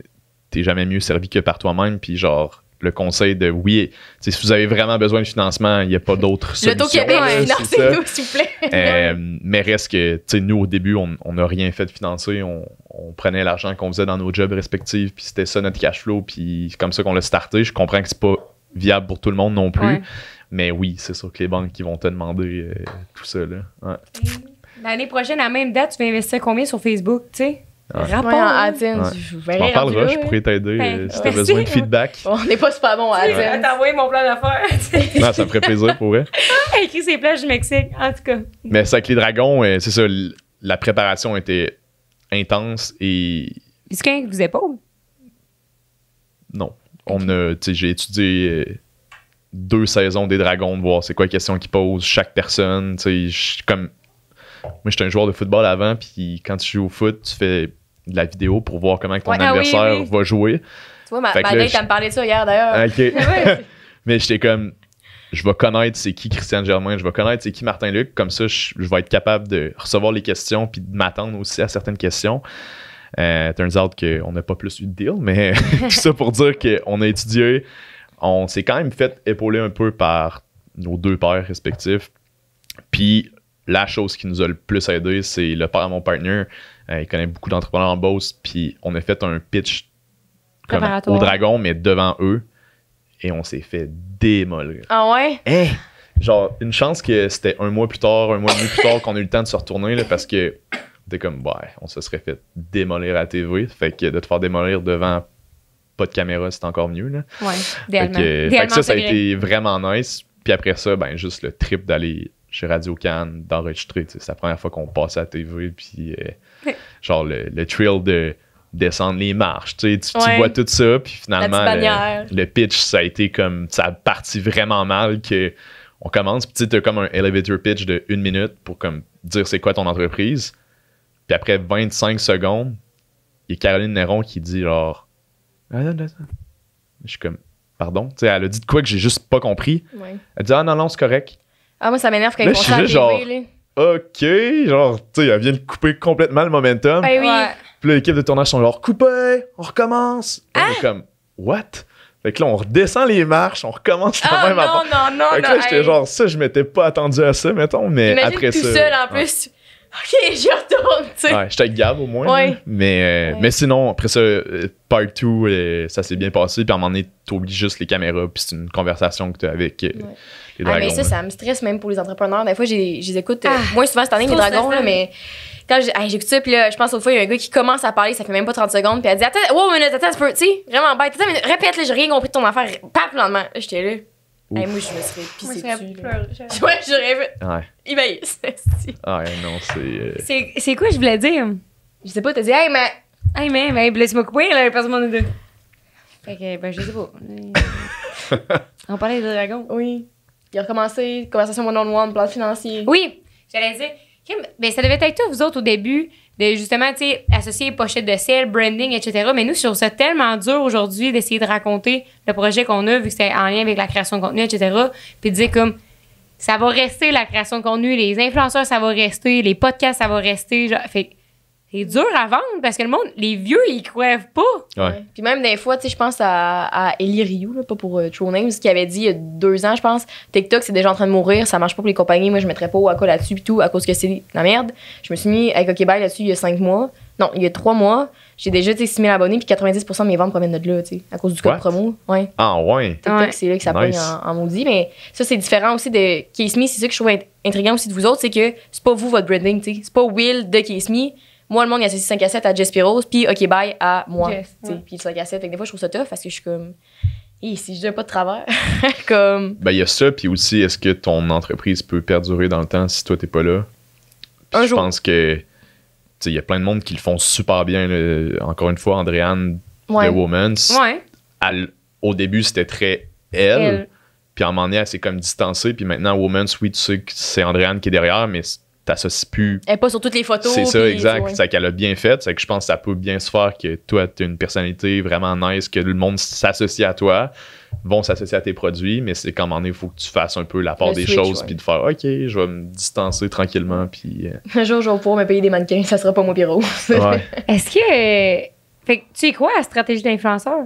t'es jamais mieux servi que par toi-même. Puis genre, le conseil de oui, tu sais, si vous avez vraiment besoin de financement, il n'y a pas d'autre solution. L'Auto-Québec, là, c'est ça. financez-nous, s'il vous plaît. Mais reste que, tu sais, nous, au début, on n'a rien fait de financer. On prenait l'argent qu'on faisait dans nos jobs respectifs, puis c'était ça notre cash flow, puis c'est comme ça qu'on l'a starté. Je comprends que c'est pas viable pour tout le monde non plus, Ouais. mais oui, c'est sûr que les banques qui vont te demander tout ça, là. Ouais. L'année prochaine, à la même date, tu vas investir combien sur Facebook, tu sais? Ouais. Rapport. Ouais, en hein. AdSense, Ouais. je Tu verrai m'en rendu parleras, là, je pourrais t'aider Ben, si t'as merci. besoin de feedback. On n'est pas super bon à Tu sais, AdSense. t'as envoyé mon plan d'affaires. Non, ça me ferait plaisir pour vrai. Écrit ses plages du Mexique, en tout cas. Mais c'est avec les dragons, c'est ça, la préparation était intense et Est-ce qu'il vous épaule? non. J'ai étudié 2 saisons des dragons, de voir c'est quoi les questions qu'ils posent, chaque personne. Moi, j'étais un joueur de football avant, puis quand tu joues au foot, tu fais de la vidéo pour voir comment ton Ouais, adversaire ah oui. va jouer. Tu vois, ma Fait que là, date, elle me parlait de ça hier, d'ailleurs. OK. Mais j'étais comme, je vais connaître c'est qui Christian Germain, je vais connaître c'est qui Martin Luc, comme ça, je vais être capable de recevoir les questions puis de m'attendre aussi à certaines questions. Turns out qu'on n'a pas plus eu de deal, mais tout ça pour dire qu'on a étudié, on s'est quand même fait épauler un peu par nos 2 pères respectifs. Puis la chose qui nous a le plus aidé, c'est le père de mon partner. Il connaît beaucoup d'entrepreneurs en Beauce, puis on a fait un pitch comme Préparatoire. au dragon, mais devant eux, et on s'est fait démolir. Ah ouais? Hein? Genre, une chance que c'était 1 mois plus tard, 1 mois et demi plus tard qu'on a eu le temps de se retourner, là, parce que t'es comme, ouais, on se serait fait démolir à la TV. Fait que de te faire démolir devant pas de caméra, c'est encore mieux. Là. Ouais, Fait que ça a c'est vrai. été vraiment nice. Puis après ça, ben juste le trip d'aller chez Radio Cannes, d'enregistrer. C'est la première fois qu'on passait à la TV. Puis genre le thrill de descendre les marches. Tu Ouais. vois tout ça. Puis finalement, La petite bannière. le pitch, ça a été comme. Ça a parti vraiment mal que on commence. Puis tu as comme un elevator pitch de 1 minute pour comme dire c'est quoi ton entreprise. Puis après 25 secondes, il y a Caroline Néron qui dit genre. Je suis comme. Pardon? Tu sais, elle a dit de quoi que j'ai juste pas compris. Ouais. Elle dit ah non, c'est correct. Ah, moi, ça m'énerve quand Là, ils font je ça à la suis TV, juste là. OK, genre, tu sais, elle vient de couper complètement le momentum. Ben oui. Ouais. Puis là, l'équipe de tournage sont genre coupé, on recommence. On est comme what? Fait que là, on redescend les marches, on recommence la Ah même affaire. non. Fait que là, j'étais genre, ça, je m'étais pas attendu à ça, mettons, mais Imagine après tout ça. seul en ouais. plus. OK, j'y retourne, tu sais. Ouais, j'étais avec Gab au moins. Ouais. là. Mais sinon, après ça, part 2, ça s'est bien passé. Puis à un moment donné, t'oublies juste les caméras. Puis c'est une conversation que t'as avec les Ah, dragons. mais ça, là. ça me stresse même pour les entrepreneurs. Des fois, je les écoute Ah, moins souvent cette année, les trop dragons, là, stressant. mais quand j'écoute ça, puis là, je pense autrefois, il y a un gars qui commence à parler, ça fait même pas 30 secondes, puis elle dit attends, wow, minute, attends, tu peux, tu sais, vraiment bête, attends, minute, répète, là, j'ai rien compris de ton affaire, paf, le lendemain. Là, j'étais là. Hey, moi, je me serais Moi, pissé je dessus. serais là. pleurée. Ouais, j'aurais fait. Ouais. Il va y Ah, ouais, non, c'est. C'est quoi je voulais dire? Je sais pas, t'as dit, hey, mais. Hey, mais laisse-moi couper, là, personne m'en a deux. Fait que, ben, je sais pas. On parlait des dragons. Oui. Il a recommencé, conversation one-on-one, plan financier. Oui, j'allais dire, Ben, ça devait être tout, vous autres, au début, de justement, tu sais, associer pochettes de sel, branding, etc. Mais nous, je trouve ça tellement dur aujourd'hui d'essayer de raconter le projet qu'on a, vu que c'est en lien avec la création de contenu, etc. Puis de dire comme, ça va rester la création de contenu, les influenceurs, ça va rester, les podcasts, ça va rester. Genre, fait c'est dur à vendre parce que le monde, les vieux, ils croient pas. Ouais. Puis même des fois, tu sais, je pense à Ellie Rioux, là, pas pour True Names, qui avait dit il y a 2 ans, je pense, TikTok, c'est déjà en train de mourir, ça marche pas pour les compagnies, moi, je mettrais pas Waka là-dessus, pis tout, à cause que c'est la merde. Je me suis mis avec OK Bye là-dessus il y a 5 mois. Non, il y a 3 mois. J'ai déjà 6 000 abonnés, puis 90% de mes ventes proviennent de là, tu sais, à cause du code promo. Ouais. Ah, ouais. TikTok, Ouais. c'est là que ça pogne en maudit. Mais ça, c'est différent aussi de Case Me. C'est ça que je trouve intriguant aussi de vous autres, c'est que c'est pas vous, votre branding, tu sais. C'est pas Will de Case Me. Moi, le monde, il associe 5 à 7 à Jess Piros, puis OK Bye à moi. Jess, ouais. Puis 5 à 7. Fait que des fois, je trouve ça tough parce que je suis comme. Si je dis pas de travers. comme. Ben, il y a ça, puis aussi, est-ce que ton entreprise peut perdurer dans le temps si toi, t'es pas là? Puis Un je jour. pense que, tu sais, il y a plein de monde qui le font super bien. Là. Encore une fois, Andréane Ouais. de Womans, Ouais. au début, c'était très elle. Elle. Puis à un moment donné, elle s'est comme distancée. Puis maintenant, Womans, oui, tu sais que c'est Andréane qui est derrière, mais t'associes plus. Elle est pas sur toutes les photos. C'est ça, puis- exact. ouais. C'est qu'elle a bien fait. C'est que je pense que ça peut bien se faire que toi, tu as une personnalité vraiment nice, que le monde s'associe à toi, vont s'associer à tes produits, mais c'est qu'à un moment donné, il faut que tu fasses un peu la part Le des switch, choses, ouais. puis de faire OK, je vais me distancer tranquillement. Puis. Un jour, je vais pouvoir me payer des mannequins, ça sera pas moi Pierrot. Ouais. Est-ce que. Fait que tu sais quoi, la stratégie d'influenceur?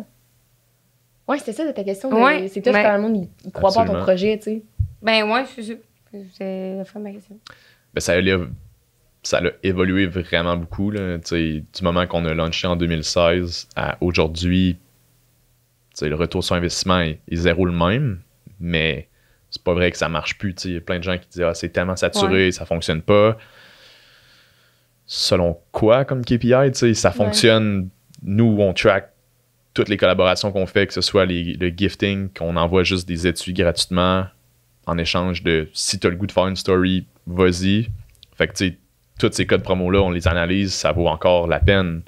Ouais, c'était ça de ta question. Ouais, C'est toi ouais. quand le monde, il croit pas à ton Absolument. projet, tu sais. Ben, ouais, c'est la fin de ma question. Ben, ça a évolué vraiment beaucoup. Là. Tu sais, du moment qu'on a launché en 2016 à aujourd'hui, tu sais, le retour sur investissement est zéro le même, mais c'est pas vrai que ça marche plus. Tu sais, il y a plein de gens qui disent ah, c'est tellement saturé, ça fonctionne pas. Selon quoi comme KPI, tu sais, ça fonctionne. Nous, on track toutes les collaborations qu'on fait, que ce soit le gifting, qu'on envoie juste des étuis gratuitement en échange de si tu as le goût de faire une story, vas-y. Fait que tu sais, tous ces codes promo-là, on les analyse, ça vaut encore la peine.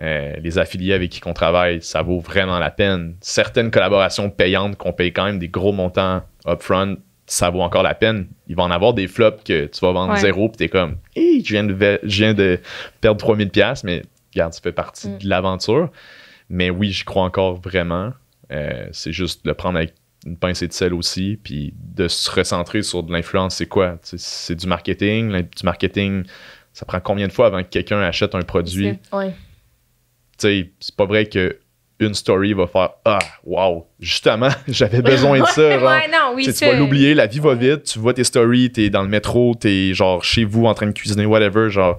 Les affiliés avec qui on travaille, ça vaut vraiment la peine. Certaines collaborations payantes qu'on paye quand même des gros montants upfront, ça vaut encore la peine. Il va en avoir des flops que tu vas vendre zéro puis t'es comme hey, je viens de perdre 3000$, mais regarde, ça fait partie de l'aventure. Mais oui, j'y crois encore vraiment. C'est juste de le prendre avec une pincée de sel aussi, puis de se recentrer sur de l'influence, c'est quoi? T'sais, c'est du marketing. Du marketing, ça prend combien de fois avant que quelqu'un achète un produit? Ouais. T'sais, c'est pas vrai que une story va faire « Ah, wow, justement, j'avais besoin de ça. » genre. Ouais, non, oui, Tu vas l'oublier, la vie va vite, tu vois tes stories, t'es dans le métro, t'es genre chez vous en train de cuisiner, whatever, genre,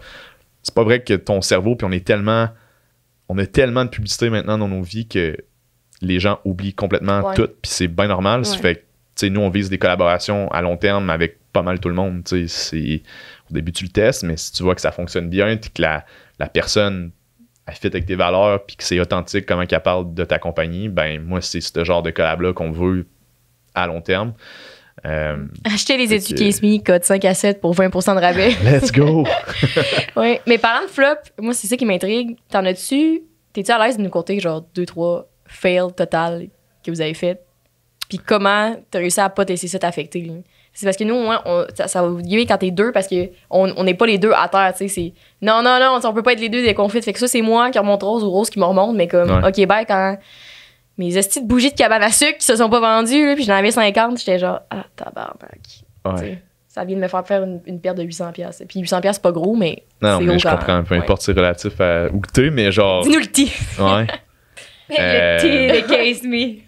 c'est pas vrai que ton cerveau, puis on a tellement de publicité maintenant dans nos vies que les gens oublient complètement tout, puis c'est bien normal. Ça fait que, tu sais, nous, on vise des collaborations à long terme avec pas mal tout le monde, tu sais, au début, tu le testes, mais si tu vois que ça fonctionne bien, puis que la personne elle fit avec tes valeurs, puis que c'est authentique comment qu'elle parle de ta compagnie, ben moi, c'est ce genre de collab-là qu'on veut à long terme. Achetez les études Case Me, code 5 à 7 pour 20% de rabais. Let's go! Ouais. Mais parlant de flop, moi, c'est ça qui m'intrigue. T'en as-tu? T'es-tu à l'aise de nous compter, genre, 2-3 fails total que vous avez fait? Puis comment t'as réussi à pas te laisser ça t'affecter, là? C'est parce que nous, ça va vous guider quand t'es deux, parce que on n'est pas les deux à terre, tu sais. C'est non, on peut pas être les deux des conflits. Fait que ça, c'est moi qui remonte Rose ou Rose qui me remonte, mais comme, OK, bye, quand mes estis de bougies de cabane à sucre qui se sont pas vendues, là, puis j'en avais 50, j'étais genre, ah, tabarnak. Ouais. Ça vient de me faire une perte de 800$. Puis 800$, c'est pas gros, mais. Non, c'est mais gros je comprends. Peu importe, c'est relatif à où que t'es, mais genre. Dis-nous le petit. Ouais. Le thé de Case Me.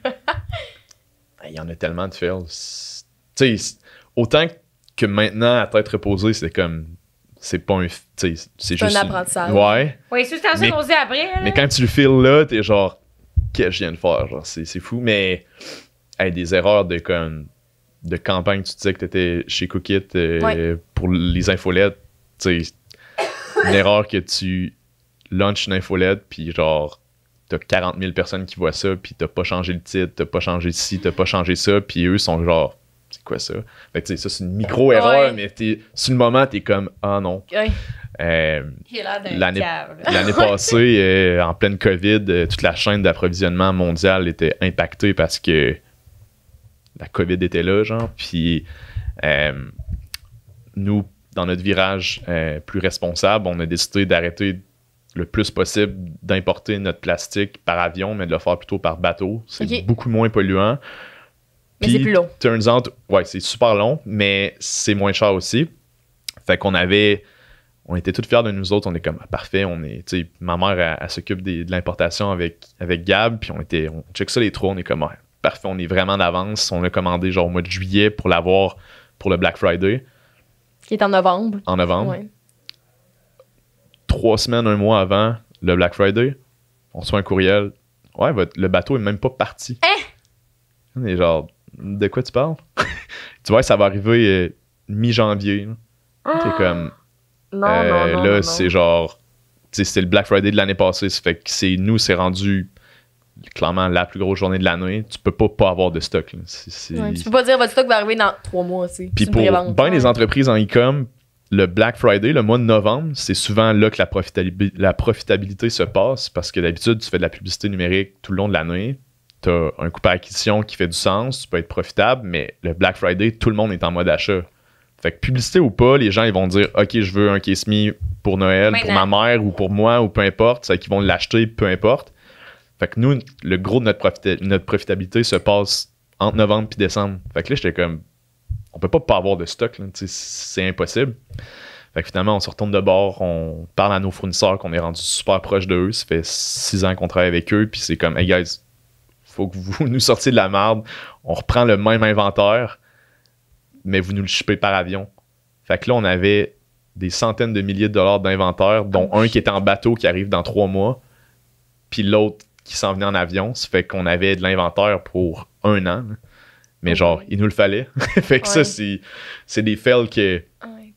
Il y en a tellement de fails. Tu sais, autant que maintenant, à tête reposée, c'est comme. C'est pas un. C'est juste. un apprentissage. Ouais. Oui, c'est ça qu'on dit après. Là. Mais quand tu le files là, t'es genre. Qu'est-ce que je viens de faire? Genre, c'est fou. Mais. Hey, des erreurs de campagne, tu disais que t'étais chez Cookit pour les infolettes. Tu sais, une erreur que tu launches une infolette, puis genre. T'as 40 000 personnes qui voient ça, puis t'as pas changé le titre, t'as pas changé ci, t'as pas changé ça, puis eux sont genre, c'est quoi ça? Fait que tu sais, ça c'est une micro-erreur, mais sur le moment, t'es comme, ah non. Ouais. L'année passée, en pleine COVID, toute la chaîne d'approvisionnement mondiale était impactée parce que la COVID était là, genre, puis nous, dans notre virage plus responsable, on a décidé d'arrêter le plus possible d'importer notre plastique par avion, mais de le faire plutôt par bateau. C'est beaucoup moins polluant. Mais c'est plus long. Turns out, ouais, c'est super long, mais c'est moins cher aussi. Fait qu'on était tous fiers de nous autres. On est comme, parfait, ma mère, elle s'occupe de l'importation avec Gab, puis on check ça les trois, on est comme, ouais, parfait, on est vraiment d'avance. On a commandé genre au mois de juillet pour l'avoir pour le Black Friday. Qui est en novembre. En novembre. Ouais. 3 semaines, un mois avant le Black Friday, on reçoit un courriel. Ouais, le bateau est même pas parti. On est genre, de quoi tu parles? Tu vois, ça va arriver mi-janvier. C'est comme... Non. C'est genre... C'était le Black Friday de l'année passée. Ça fait que c'est rendu clairement la plus grosse journée de l'année. Tu peux pas avoir de stock. Là. Ouais, tu peux pas dire votre stock va arriver dans 3 mois aussi. Puis pour bien des entreprises en e-com, le Black Friday, le mois de novembre, c'est souvent là que la profitabilité se passe parce que d'habitude, tu fais de la publicité numérique tout le long de l'année. Tu as un coût par acquisition qui fait du sens, tu peux être profitable, mais le Black Friday, tout le monde est en mode achat. Fait que publicité ou pas, les gens ils vont dire OK, je veux un Case Me pour Noël, pour ma mère ou pour moi ou peu importe. C'est qu'ils vont l'acheter, peu importe. Fait que nous, le gros de notre profitabilité se passe entre novembre et décembre. Fait que là, j'étais comme on peut pas avoir de stock, là, c'est impossible. Fait que finalement, on se retourne de bord, on parle à nos fournisseurs qu'on est rendu super proche d'eux. Ça fait 6 ans qu'on travaille avec eux, puis c'est comme hey guys, faut que vous nous sortiez de la merde. On reprend le même inventaire, mais vous nous le shippez par avion. Fait que là, on avait des centaines de milliers de dollars d'inventaire, dont un qui était en bateau qui arrive dans 3 mois, puis l'autre qui s'en venait en avion. Ça fait qu'on avait de l'inventaire pour 1 an. Là. Mais genre, il nous le fallait. Fait que ça, c'est des fails que...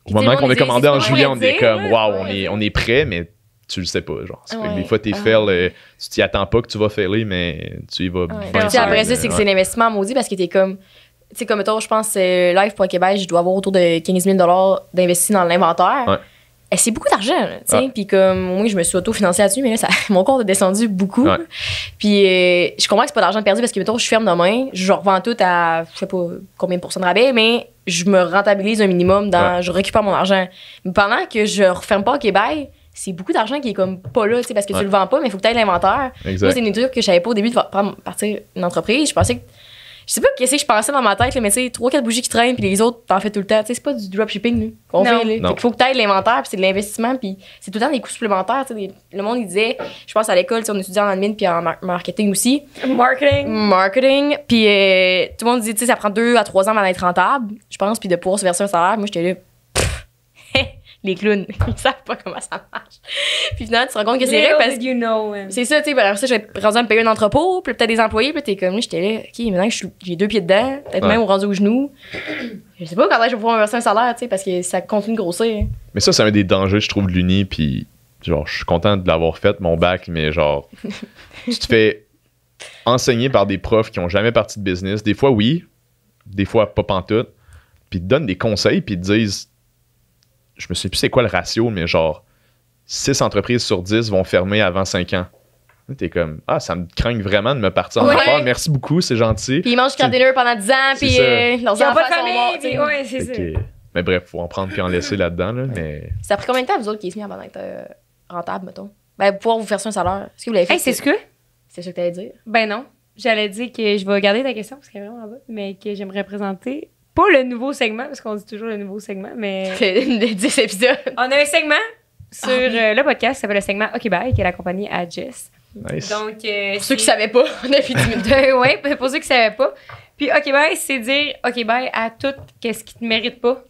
Au moment qu'on a commandé en juillet, on est comme, waouh, on est prêt, mais tu le sais pas. Genre. Des fois, tes fails, tu t'y attends pas que tu vas failer, mais tu y vas bien. Après ça, c'est que c'est l'investissement maudit parce que t'es comme... Tu sais, comme toi, je pense, Live pour Québec, je dois avoir autour de 15 000 $ d'investis dans l'inventaire. Ouais. Et c'est beaucoup d'argent, tu sais. Puis comme, moi, je me suis auto-financée là-dessus, mais là, mon compte a descendu beaucoup. Ouais. Puis je comprends que c'est pas d'argent perdu parce que, mettons, je ferme demain, je revends tout à, je sais pas combien de pourcents de rabais, mais je me rentabilise un minimum je récupère mon argent. Mais pendant que je referme pas au Québec, c'est beaucoup d'argent qui est comme pas là, tu sais, parce que tu le vends pas, mais il faut que tu aies l'inventaire. Moi, c'est une trucs que je savais pas au début de partir une entreprise. Je pensais que je sais pas qu'est-ce que je pensais dans ma tête, là, mais tu sais, 3-4 bougies qui traînent, puis les autres, t'en fais tout le temps. Tu sais, c'est pas du dropshipping qu'on fait. Là. Fait qu'il faut que t'aies l'inventaire, puis c'est de l'investissement, puis c'est tout le temps des coûts supplémentaires. Le monde, il disait, je pense à l'école, on étudiait en admin, puis en marketing aussi. Marketing. Puis tout le monde dit, tu sais, ça prend 2 à 3 ans avant d'être rentable, je pense, puis de pouvoir se verser un salaire. Moi, j'étais là, les clowns, ils savent pas comment ça marche. Puis finalement, tu te rends compte que c'est vrai parce que c'est ça, tu sais, après ça, je vais rendu à me payer un entrepôt, puis peut-être des employés, puis t'es comme là, j'étais là, OK, maintenant que j'ai 2 pieds dedans, peut-être même rendu au genou. Je sais pas quand je vais pouvoir me verser un salaire, tu sais, parce que ça continue de grossir. Mais ça, c'est un des dangers, je trouve, de l'Uni, puis genre, je suis content de l'avoir fait, mon bac, mais genre, tu te fais enseigner par des profs qui ont jamais parti de business. Des fois, oui, des fois, pas pantoute, puis ils te donnent des conseils, puis ils te disent, je me souviens plus c'est quoi le ratio, mais genre 6 entreprises sur 10 vont fermer avant 5 ans. T'es comme, ça me craint vraiment de me partir en affaires. Merci beaucoup, c'est gentil. Puis ils mangent du crab dinner pendant 10 ans, puis leurs enfants sont morts. Ouais, c'est ça. Mais bref, faut en prendre puis en laisser là-dedans. Là, mais... Ça a pris combien de temps, vous autres, qui est mis avant d'être rentable, mettons? Ben, pour pouvoir vous faire un salaire. Est-ce que vous l'avez fait? C'est ce que? C'est ça que t'allais dire? Ben non. J'allais dire que je vais garder ta question parce qu'elle est vraiment bonne, mais que j'aimerais présenter... Pas le nouveau segment, parce qu'on dit toujours le nouveau segment, mais... C'est 10 épisodes. On a un segment sur le podcast qui s'appelle le segment OK Bye, qui est la compagnie à Jess. Nice. Donc, pour ceux qui savaient pas, on a fait 10 minutes. Oui, pour ceux qui savaient pas. Puis OK Bye, c'est dire OK Bye à tout ce qui te mérite pas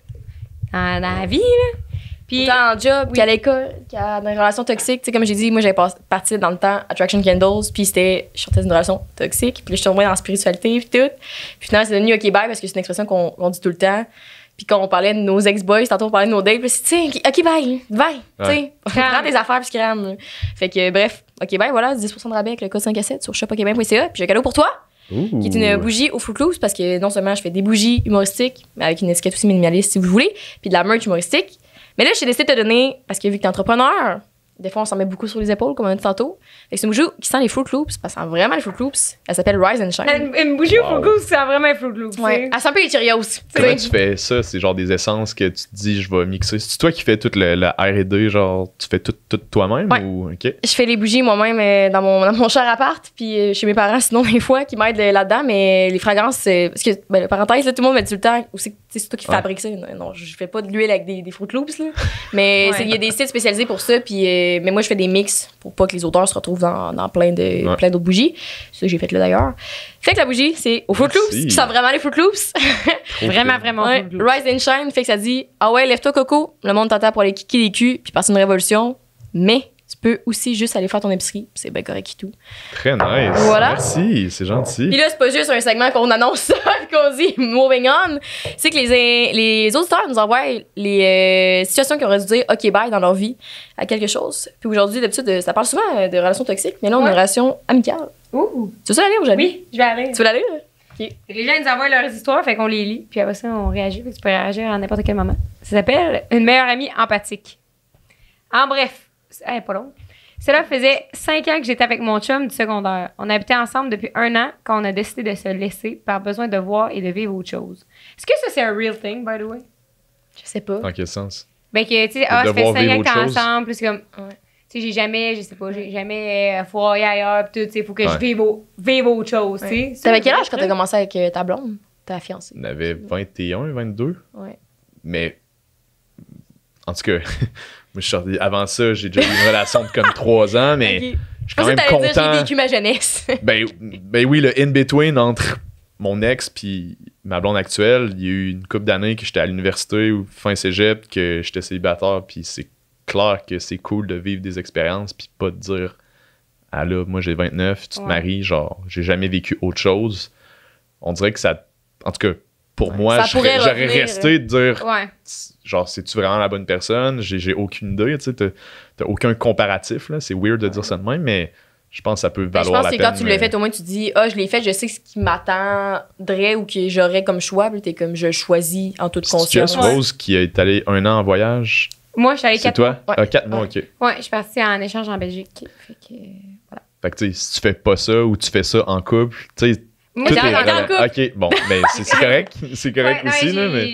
dans la vie, là. Puis en job, qu'à l'école, qu'à dans une relation toxique, tu sais, comme j'ai dit, moi j'avais parti dans le temps Attraction Candles, puis je sortais d'une relation toxique, puis là je suis tombée dans la spiritualité, puis tout. Puis finalement c'est devenu OK bye parce que c'est une expression qu'on dit tout le temps. Puis quand on parlait de nos ex-boys, tantôt on parlait de nos dates, puis c'est tu sais OK bye, tu sais, prends des affaires puis crème. Fait que bref, OK bye, voilà, 10% de rabais avec le code 5 à 7 sur shopokbye.ca, puis j'ai un cadeau pour toi. Qui est une bougie au Fruit Loose parce que non seulement je fais des bougies humoristiques, mais avec une étiquette aussi minimaliste si vous voulez, puis de la merch humoristique. Mais là, j'ai décidé de te donner, parce que vu que t'es entrepreneur, Des fois, on s'en met beaucoup sur les épaules, comme on a dit tantôt. Fait que c'est une bougie qui sent les Fruit Loops, parce qu'elle sent vraiment les Fruit Loops. Elle s'appelle Rise and Shine. Une bougie au Wow. Fruit Loops, c'est vraiment un Fruit Loops. Ouais. Elle sent un peu les Cheerios. Comment tu fais ça? C'est genre des essences que tu te dis, je vais mixer. C'est toi qui fais toute la R&D, genre, tu fais tout toi-même? Ouais. Ou... OK. Je fais les bougies moi-même dans mon cher appart, puis chez mes parents, sinon, des fois, qui m'aident là-dedans. Mais les fragrances, parce que, parenthèse, là, tout le monde me dit tout le temps, aussi, c'est toi qui Ouais. fabriques ça. Non, je fais pas de l'huile avec des Fruit Loops, là. Mais Ouais. il y a des sites spécialisés pour ça, puis, mais moi, je fais des mix pour pas que les odeurs se retrouvent dans plein d'autres bougies. C'est ça que j'ai fait là, d'ailleurs. Fait que la bougie, c'est aux Fruit Loops, Merci. qui sent vraiment les Fruit Loops. Vraiment Ouais, Fruit Loops. Rise and Shine, fait que ça dit, ah ouais, lève-toi, Coco, le monde t'attend pour aller kicker les culs, puis passer une révolution. Mais tu peux aussi juste aller faire ton épicerie, puis c'est bien correct et tout. Très nice. Voilà. Merci, c'est gentil. Puis là, c'est pas juste un segment qu'on annonce ça, puis qu'on dit moving on. C'est que les auditeurs nous envoient les situations qu'ils auraient dû dire OK bye dans leur vie à quelque chose. Puis aujourd'hui, d'habitude, ça parle souvent de relations toxiques, mais là, on a une Ouais. relation amicale. Ouh. Tu veux ça la lire ou j'allais? Oui, je vais aller. Tu veux la lire? Les gens ils nous envoient leurs histoires, fait qu'on les lit, puis après ça, on réagit. Fait que tu peux réagir à n'importe quel moment. Ça s'appelle Une meilleure amie empathique. En bref, pas long. Cela faisait 5 ans que j'étais avec mon chum du secondaire. On habitait ensemble depuis 1 an quand on a décidé de se laisser par besoin de voir et de vivre autre chose. Est-ce que ça, c'est un real thing, by the way? Je sais pas. Dans quel sens? Ben, que, tu sais, De ça fait devoir 5 vivre ans que t'es autre chose. ensemble, plus comme. Ouais. Tu sais, j'ai jamais foiré ailleurs, pis tout, tu sais, faut que je Ouais. vive autre chose, tu sais. T'avais quel âge quand t'as commencé avec ta blonde, ta fiancée? On avait 21, 22. Ouais. Mais, en tout cas, moi, je suis sorti. Avant ça, j'ai déjà eu une relation de comme 3 ans, mais Ok. je suis Je quand pensais même que t'allais dire content. j'ai vécu ma jeunesse. Ben oui, le in-between entre mon ex puis ma blonde actuelle, il y a eu une couple d'années que j'étais à l'université ou fin cégep, que j'étais célibataire, puis c'est clair que c'est cool de vivre des expériences, puis pas de dire « Ah là, moi j'ai 29, tu te Ouais. maries, genre, j'ai jamais vécu autre chose. » On dirait que ça... En tout cas, pour moi, Ça pourrait j'aurais revenir, resté de dire Ouais. genre, c'est-tu vraiment la bonne personne? J'ai aucune idée, tu sais, t'as aucun comparatif, là. C'est weird de dire ça de même, mais je pense que ça peut Ben, je valoir pense la que peine. quand tu l'as fait, au moins tu te dis, je l'ai fait, je sais ce qui m'attendrait ou que j'aurais comme choix. Puis t'es comme, je choisis en toute C'est conscience. Just Rose qui est allé 1 an en voyage. Moi, je suis allée C'est 4 toi? Ouais. Ah, 4 mois, Ouais. ok. Ouais, je suis partie en échange en Belgique. Fait que, voilà. Fait que, tu sais, si tu fais pas ça ou tu fais ça en couple, tu sais, Moi, tout t'es est encore en rela- couple. Ok, bon, ben, c'est correct. C'est correct Ouais, aussi, ouais, là, mais.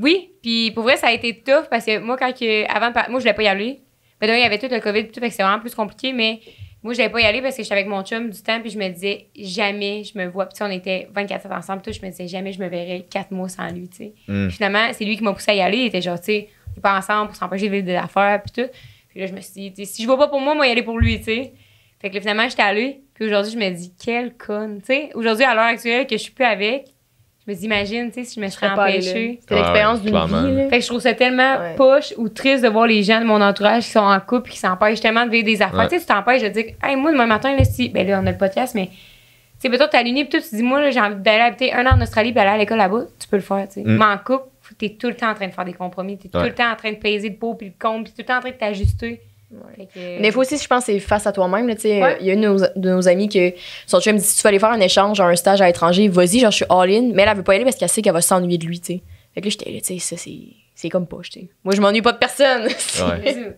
Oui, puis pour vrai, ça a été tough parce que moi, avant moi, je voulais pas y aller. Ben, il y avait tout le COVID, tout, fait que c'est vraiment plus compliqué, mais moi, je voulais pas y aller parce que j'étais avec mon chum du temps, puis je me disais, jamais je me vois. Puis on était 24/7 ensemble, tout, je me disais, jamais je me verrais 4 mois sans lui, tu sais. Hmm. Puis finalement, c'est lui qui m'a poussé à y aller. Il était genre, tu sais, on est pas ensemble pour s'empêcher de vivre des affaires, puis tout. Puis là, je me suis dit, tu sais, si je vois pas pour moi, y aller pour lui, tu sais. Fait que là, finalement, j'étais allée. Puis aujourd'hui, je me dis, quelle conne. Tu sais, aujourd'hui, à l'heure actuelle, que je suis plus avec, je me dis, imagine, tu sais, si je me serais serais pas allée empêchée. C'est l'expérience Ouais, d'une clairement. vie. Là. Fait que je trouve ça tellement Ouais. poche ou triste de voir les gens de mon entourage qui sont en couple et qui s'empêchent tellement de vivre des affaires. Ouais. Tu sais, tu t'empêches de dire, hey, moi, demain matin, là, si. Ben là, on a le podcast, mais. Tu sais, peut-être t'es aligné, puis toi, tu te dis, moi, là, j'ai envie d'aller habiter 1 an en Australie puis aller à l'école là-bas. Tu peux le faire, tu sais. Mm. Mais en couple, t'es tout le temps en train de faire des compromis. T'es tout Ouais. le temps en train de peser le pot puis le compte, puis tout le temps en train de t'ajuster. Fait que- Des fois aussi, je pense que c'est face à toi-même. là, tu sais. Ouais. Il y a une de nos amies que son chum me dit si tu veux aller faire un échange, genre un stage à l'étranger, vas-y, genre je suis all-in. Mais elle veut pas y aller parce qu'elle sait qu'elle va s'ennuyer de lui. Tu sais. Fait que là, j'étais là, tu sais, ça c'est comme poche. Tu sais. Moi, je m'ennuie pas de personne. Ouais.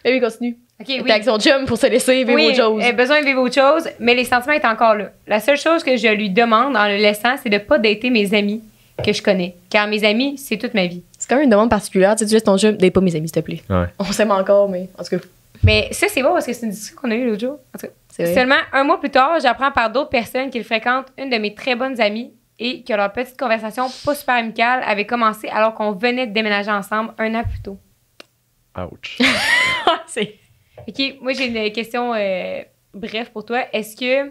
Mais oui, continue. OK, T'es oui. avec son chum pour se laisser vivre Oui, autre chose. besoin de vivre autre chose, mais les sentiments sont encore là. La seule chose que je lui demande en le laissant, c'est de pas dater mes amis que je connais. Car mes amis, c'est toute ma vie. C'est quand même une demande particulière. Tu sais, tu laisses ton chum, date pas mes amis, s'il te plaît. Ouais. On s'aime encore, mais en tout cas, Mais ça, c'est bon parce que c'est une discussion qu'on a eue l'autre jour. En tout cas, c'est vrai. seulement 1 mois plus tard, j'apprends par d'autres personnes qu'il fréquente une de mes très bonnes amies et que leur petite conversation pas super amicale avait commencé alors qu'on venait de déménager ensemble 1 an plus tôt. Ouch. c'est... OK, moi, j'ai une question bref pour toi. Est-ce que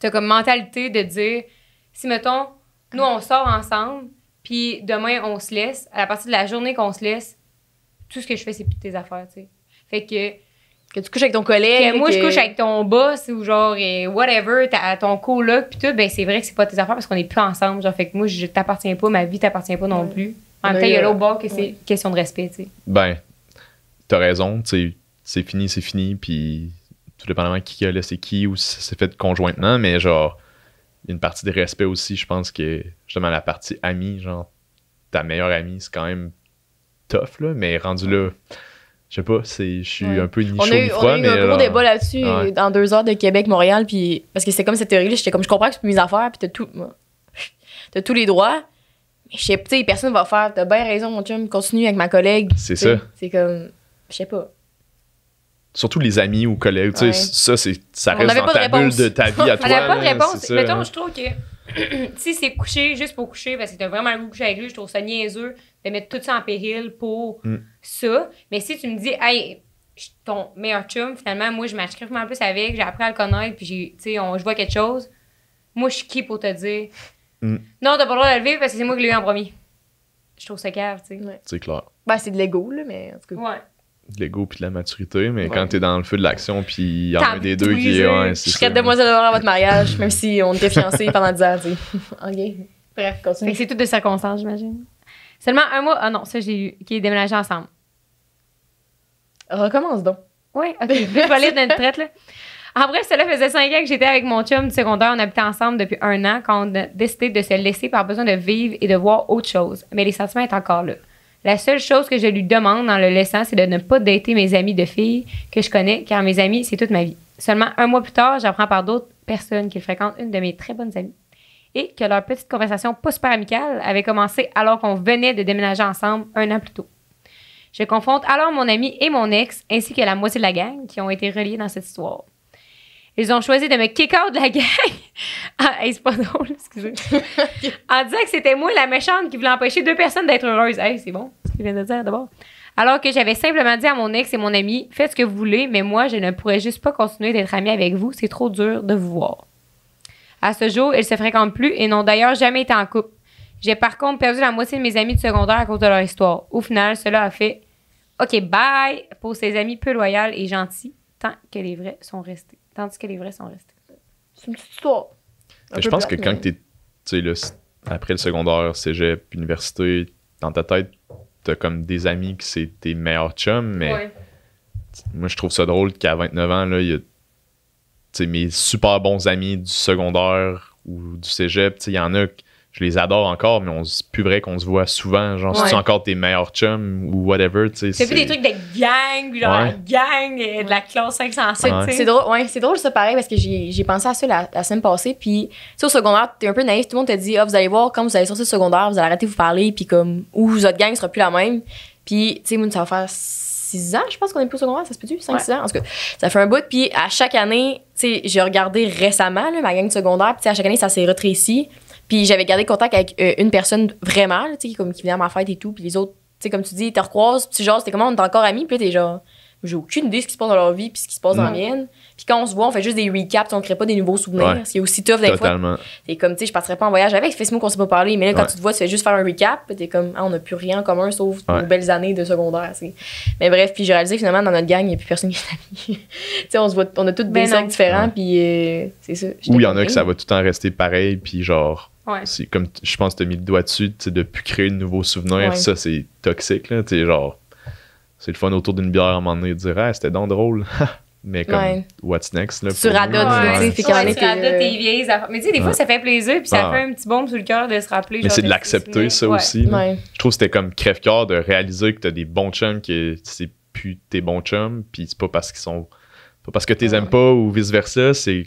tu as comme mentalité de dire, si, mettons, nous, on sort ensemble, puis demain, on se laisse, à la partir de la journée qu'on se laisse, tout ce que je fais, c'est plus tes affaires, tu sais. Fait Que tu couches avec ton collègue. que moi, je que- couche avec ton boss ou genre, whatever, ton coloc, puis tout, ben c'est vrai que c'est pas tes affaires parce qu'on est plus ensemble. Genre, fait que moi, je t'appartiens pas, ma vie t'appartient pas non Ouais. plus. En On même a temps, il y a eu, l'autre bord que c'est ouais. question de respect, tu sais. Ben, t'as raison, tu sais, c'est fini, puis tout dépendamment qui a laissé qui ou si ça s'est fait conjointement, mais genre, il y a une partie de respect aussi, je pense que justement la partie amie, genre, ta meilleure amie, c'est quand même tough, là, mais rendu là, Je sais pas, je suis un peu ni On chaud a ni eu, froid, on a eu mais un gros débat là-dessus ouais. dans 2 heures de Québec-Montréal, puis parce que c'est comme cette théorie-là, j'étais comme, je comprends que c'est mes affaires, puis t'as tous les droits, mais je sais, tu sais, personne va faire, t'as bien raison, mon chum, continue avec ma collègue. C'est t'sais. ça. C'est comme, je sais pas. Surtout les amis ou collègues, tu sais, Ouais. ça On reste n'avait dans pas de ta bulle réponse. de ta vie à On toi. n'avait pas de là, réponse. c'est ça, Mettons, hein. je trouve que si c'est coucher juste pour coucher, parce que t'as vraiment le goût de coucher avec lui, je trouve ça niaiseux de mettre tout ça en péril pour ça. Mais si tu me dis, hey, je suis ton meilleur chum, finalement, moi, je m'achète vraiment plus avec, j'ai appris à le connaître, puis je vois quelque chose. Moi, je suis qui pour te dire, non, t'as pas le droit de le vivre parce que c'est moi qui l'ai eu en premier. Je trouve ça cave, tu sais. Ouais. C'est clair. Ben, c'est de l'ego, là, mais en tout cas. Ouais. De l'ego puis de la maturité, mais Ouais. quand t'es dans le feu de l'action puis il y en a T'as un des envie de deux qui est. tweezer. Ouais, Je c'est serais ça. demoiselle d'honneur à votre mariage, même si on était fiancés pendant 10 ans, tu sais. OK. Bref, Fait continue. que c'est tout de circonstances, j'imagine. Seulement un mois, ah non, ça j'ai eu, qui est déménagé ensemble. Recommence donc. Oui, ok. Je vais lire notre traite, là. En vrai, cela faisait 5 ans que j'étais avec mon chum du secondaire. On habitait ensemble depuis 1 an quand on a décidé de se laisser par besoin de vivre et de voir autre chose. Mais les sentiments sont encore là. La seule chose que je lui demande en le laissant, c'est de ne pas dater mes amis de filles que je connais, car mes amis, c'est toute ma vie. Seulement 1 mois plus tard, j'apprends par d'autres personnes qu'il fréquente une de mes très bonnes amies et que leur petite conversation pas super amicale avait commencé alors qu'on venait de déménager ensemble 1 an plus tôt. Je confronte alors mon ami et mon ex, ainsi que la moitié de la gang qui ont été reliés dans cette histoire. Ils ont choisi de me kick out de la gang. Ah, hey, c'est pas drôle, excusez. En disant que c'était moi la méchante qui voulait empêcher 2 personnes d'être heureuses. Hey, c'est bon, ce que je viens de dire d'abord. Alors que j'avais simplement dit à mon ex et mon ami, faites ce que vous voulez, mais moi, je ne pourrais juste pas continuer d'être amie avec vous. C'est trop dur de vous voir. À ce jour, ils se fréquentent plus et n'ont d'ailleurs jamais été en couple. J'ai par contre perdu la moitié de mes amis du secondaire à cause de leur histoire. Au final, cela a fait OK, bye pour ses amis peu loyaux et gentils, tandis que les vrais sont restés. C'est une petite histoire. Un Mais peu je pense que plate, quand t'es, tu sais, là, après le secondaire, cégep, université, dans ta tête, t'as comme des amis qui c'est tes meilleurs chums, mais Ouais. moi, je trouve ça drôle qu'à 29 ans, là, il y a, tu sais, mes super bons amis du secondaire ou du cégep, tu sais, il y en a que je les adore encore, mais c'est plus vrai qu'on se voit souvent. Genre, Ouais. c'est encore tes meilleurs chums ou whatever, tu sais. T'as vu des trucs de gang, puis genre Ouais. la gang de la classe 507, Ouais. tu sais. C'est drôle, ouais, c'est drôle ça pareil parce que j'ai pensé à ça la semaine passée. Puis, tu sais, au secondaire, t'es un peu naïf. Tout le monde te dit, ah, vous allez voir, quand vous allez sortir du secondaire, vous allez arrêter de vous parler, puis comme, ou votre gang sera plus la même. Puis, tu sais, moi, ça va faire 6 ans, je pense qu'on est plus au secondaire, ça se peut-tu? 5-6 ans? En tout cas, ça fait un bout. Puis, à chaque année, tu sais, j'ai regardé récemment, là, ma gang de secondaire, puis, tu sais, à chaque année, ça s'est rétréci. Puis, j'avais gardé contact avec une personne vraiment, là, tu sais, comme qui venait à ma fête et tout. Puis, les autres, tu sais, comme tu dis, te recroises, puis genre, c'était comment, on est encore amis, puis là, t'es genre, j'ai aucune idée de ce qui se passe dans leur vie, puis ce qui se passe dans la mienne. Puis quand on se voit, on fait juste des recaps, on crée pas des nouveaux souvenirs. Ouais. C'est aussi tough des fois. Totalement. T'es comme, tu sais, je passerais pas en voyage avec, ça fait 6 mois qu'on s'est pas parlé, mais là, quand Ouais. tu te vois, tu fais juste faire un recap, puis t'es comme, ah, on n'a plus rien en commun sauf Ouais. nos belles années de secondaire, tu sais. Mais bref, puis j'ai réalisé que finalement, dans notre gang, il n'y a plus personne qui est ami. Tu sais, on se voit, on a tous Ben des cercles non. différents, Ouais. puis c'est ça. Ou il y en a que ça va tout le temps rester pareil, puis genre, Ouais. c'est comme, je pense que t'as mis le doigt dessus, tu sais, de plus créer de nouveaux souvenirs, Ouais. ça, c'est toxique, là, tu sais, genre, c'est le fun autour d'une bière à un moment donné de dire, ah, c'était donc drôle. Mais comme, Ouais. what's next, là? Tu pour radotes, nous, là, tu sais, fait qu'à un moment donné, tu radotes tes vieilles affaires. Mais tu sais, des fois, Ouais. ça fait plaisir, puis ça Ah. fait un petit baume sur le cœur de se rappeler. Mais genre, c'est de ces l'accepter, souvenirs. ça Ouais. aussi. là. Ouais. Je trouve que c'était comme crève-cœur de réaliser que t'as des bons chums, que c'est plus tes bons chums, puis c'est pas parce qu'ils sont. Pas parce que t'es aimes pas ou vice-versa, c'est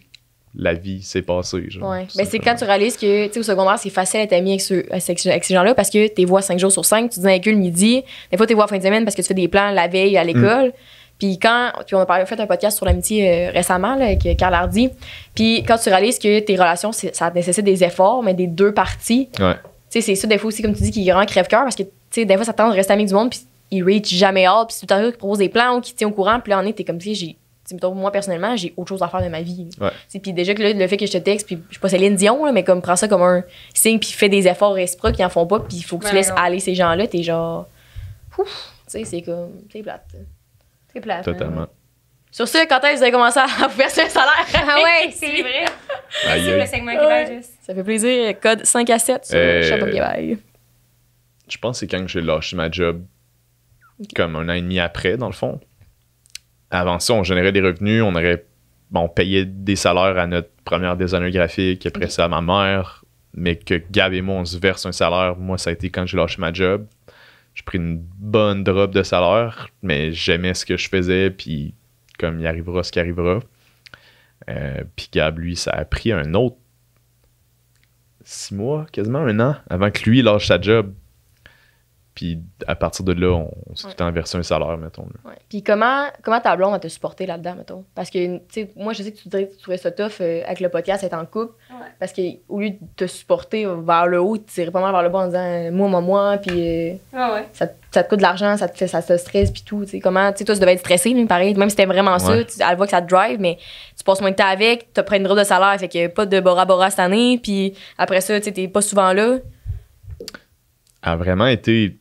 la vie s'est passée. Genre, Ouais. tout Ben, c'est simplement. quand tu réalises que, tu sais, au secondaire, c'est facile d'être ami avec ces gens-là parce que tu les vois 5 jours sur 5, tu dînes avec eux le midi. Des fois, tu les vois en fin de semaine parce que tu fais des plans la veille à l'école. Puis on a fait un podcast sur l'amitié récemment là, avec Carl Hardy. Puis quand tu réalises que tes relations, ça nécessite des efforts, mais des deux parties, Ouais. tu sais, c'est ça, des fois aussi, comme tu dis, qui est vraiment crève-cœur parce que, tu sais, des fois, ça tente de rester ami du monde, puis ils reach jamais hâte, puis c'est tout le temps qui propose des plans ou qui te tient au courant, puis là, on est, t'es comme si j'ai. Mettons, moi, personnellement, j'ai autre chose à faire de ma vie. Ouais. Puis déjà que là, le fait que je te texte, puis je suis pas Céline Dion, là, mais comme prends ça comme un signe, puis fais des efforts réciproques, ils en font pas, puis il faut que tu Ben laisses non. aller ces gens-là, t'es genre. Ouf, tu sais, c'est comme. C'est plate. C'est plate. Totalement. Sur ce, quand est-ce que vous avez commencé à vous verser un salaire? Ah ouais, c'est vrai. Aïe, C'est aïe. le segment qui Ouais. va juste. Ça fait plaisir. Code 5 à 7 sur Chapeau Québec. Je pense que c'est quand j'ai lâché ma job, comme 1 an et demi après, dans le fond. Avant ça, on générait des revenus, on payait des salaires à notre première designer graphique, après ça à ma mère, mais que Gab et moi, on se verse un salaire. Moi, ça a été quand j'ai lâché ma job. j'ai pris une bonne drop de salaire, mais j'aimais ce que je faisais, puis comme il arrivera ce qui arrivera. Puis Gab, lui, ça a pris un autre 6 mois, quasiment 1 an, avant que lui lâche sa job. Puis à partir de là, on s'est tout inversé un salaire, mettons. Ouais. Puis comment ta blonde a te supporté là-dedans, mettons? Parce que, tu sais, moi, je sais que tu trouvais ça tough avec le podcast, être en couple. Ouais. Parce qu'au lieu de te supporter vers le haut, tu tirais pas mal vers le bas en disant moi, puis ça te coûte de l'argent, ça te stresse, puis tout. Tu sais, comment, tu sais, toi, tu devais être stressé, lui, pareil. Même si c'était vraiment ça, elle voit que ça te drive, mais tu passes moins de temps avec, tu as pris une drôle de salaire, fait que pas de Bora Bora cette année, puis après ça, tu sais, t'es pas souvent là. A vraiment été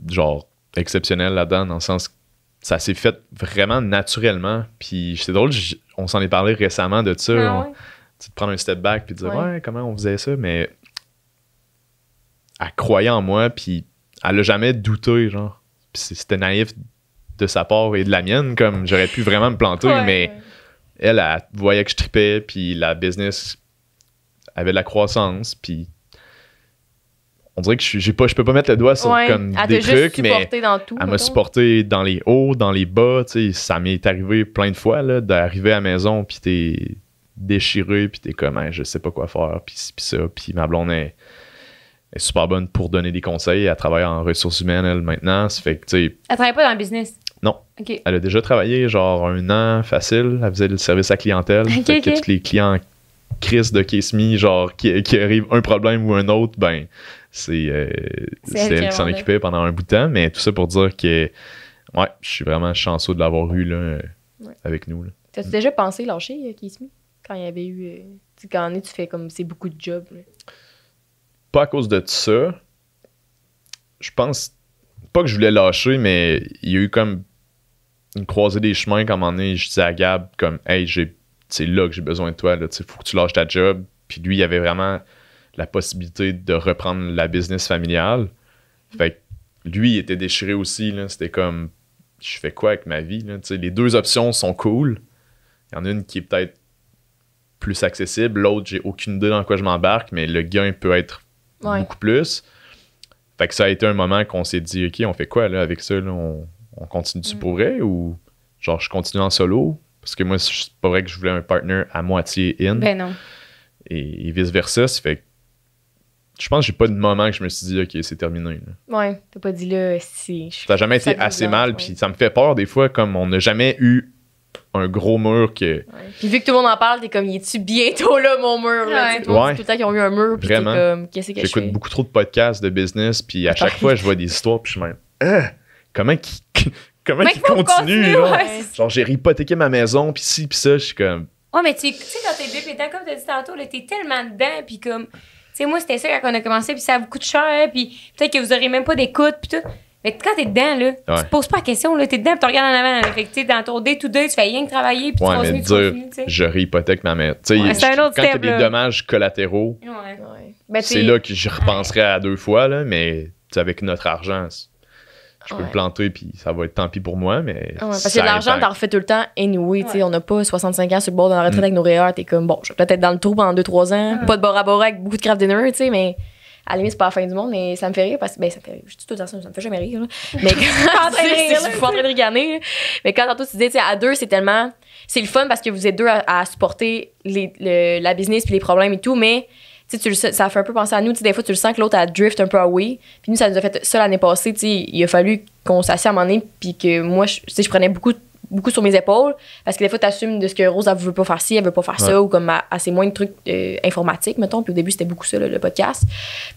genre exceptionnel là-dedans, dans le sens que ça s'est fait vraiment naturellement. Puis c'est drôle, on s'en est parlé récemment de ça. De prendre un step back puis de dire ouais, comment on faisait ça, mais elle croyait en moi, puis elle a jamais douté, genre. Puis c'était naïf de sa part et de la mienne, comme j'aurais pu vraiment me planter, mais elle voyait que je tripais, puis la business avait de la croissance, puis on dirait que je peux pas mettre le doigt sur comme des trucs, mais dans tout, elle m'a supporté dans les hauts, dans les bas. Ça m'est arrivé plein de fois là, d'arriver à la maison, puis t'es déchiré, puis t'es comme je sais pas quoi faire, puis ça. Puis ma blonde est super bonne pour donner des conseils. Elle travaille en ressources humaines, elle, maintenant. Ça fait que, tu sais. Elle travaille pas dans le business? Non. Okay. Elle a déjà travaillé genre 1 an facile. Elle faisait le service à clientèle. Fait que tous les clients crise de Case Me, genre qui arrive un problème ou un autre, ben c'est elle qui s'en occupait pendant un bout de temps, mais tout ça pour dire que je suis vraiment chanceux de l'avoir eu là, avec nous. T'as-tu déjà pensé lâcher Case Me? Quand il y avait eu... quand tu fais comme c'est beaucoup de jobs. Là. Pas à cause de ça. Je pense pas que je voulais lâcher, mais il y a eu comme une croisée des chemins quand à un moment donné, je disais à Gab comme hey, c'est là que j'ai besoin de toi, là, faut que tu lâches ta job. Puis lui, il avait vraiment la possibilité de reprendre la business familiale. Fait que lui, il était déchiré aussi, là. C'était comme, je fais quoi avec ma vie, là? Les 2 options sont cool. Il y en a une qui est peut-être plus accessible, l'autre, j'ai aucune idée dans quoi je m'embarque, mais le gain peut être beaucoup plus. Fait que ça a été un moment qu'on s'est dit, OK, on fait quoi là, avec ça? Là? On continue-tu pour vrai ou genre je continue en solo? Parce que moi, c'est pas vrai que je voulais un partner à moitié in. Ben non. Et vice-versa. Ça fait que je pense que j'ai pas de moment que je me suis dit, OK, c'est terminé. Là. Ouais, t'as pas dit là, si. Ça n'a jamais été assez mal. Puis ça me fait peur des fois, comme on n'a jamais eu un gros mur que. Puis vu que tout le monde en parle, t'es comme, y est-tu bientôt là, mon mur? Là? Tout le temps qu'ils ont eu un mur. Puis t'es comme, qu'est-ce que j'écoute beaucoup trop de podcasts de business. Puis à chaque fois, je vois des histoires. Puis je suis même, comment qu'ils continuent? Genre, j'ai hypothéqué ma maison. Puis ci, puis ça. Je suis comme. Ouais, mais tu sais, quand t'es dépendant, comme t'as dit tantôt, là, t'es tellement dedans. Puis comme. Tu sais, moi, c'était ça quand on a commencé. Puis ça vous coûte cher. Puis peut-être que vous aurez même pas d'écoute. Puis tout. Mais quand t'es dedans, là, tu te poses pas la question, là, t'es dedans pis tu regardes en avant. Là. Fait que, tu sais, dans ton day-to-day, tu fais rien que travailler pis tu continues, tu sais. Je réhypothèque ma mère. Tu sais, quand t'as des dommages collatéraux, c'est là que je repenserais à 2 fois, là, mais avec notre argent, je peux le planter puis ça va être tant pis pour moi, mais... parce que l'argent, t'en refais tout le temps anyway, tu sais, on n'a pas 65 ans sur le bord de la retraite avec nos REER, t'es comme, bon, je vais peut-être être dans le trou pendant 2-3 ans, pas de Bora Bora avec beaucoup de craft dinner, tu sais, mais... À la limite, c'est pas la fin du monde, mais ça me fait rire parce que, ça me fait rire. Je dis tout le temps ça me fait jamais rire, là. Mais quand je suis en train de ricaner, mais quand tantôt tu disais, tu sais, à 2, c'est tellement, c'est le fun parce que vous êtes 2 à supporter la business puis les problèmes et tout, mais, tu sais, ça fait un peu penser à nous, tu sais, des fois, tu le sens que l'autre, elle drift un peu away. Puis nous, ça nous a fait ça l'année passée, tu sais, il a fallu qu'on s'assied à un moment donné puis que moi, tu sais, je prenais beaucoup sur mes épaules parce que des fois t'assumes de ce que Rose elle veut pas faire ci, elle veut pas faire ça ou comme assez moins de trucs informatiques mettons, puis au début c'était beaucoup ça le podcast.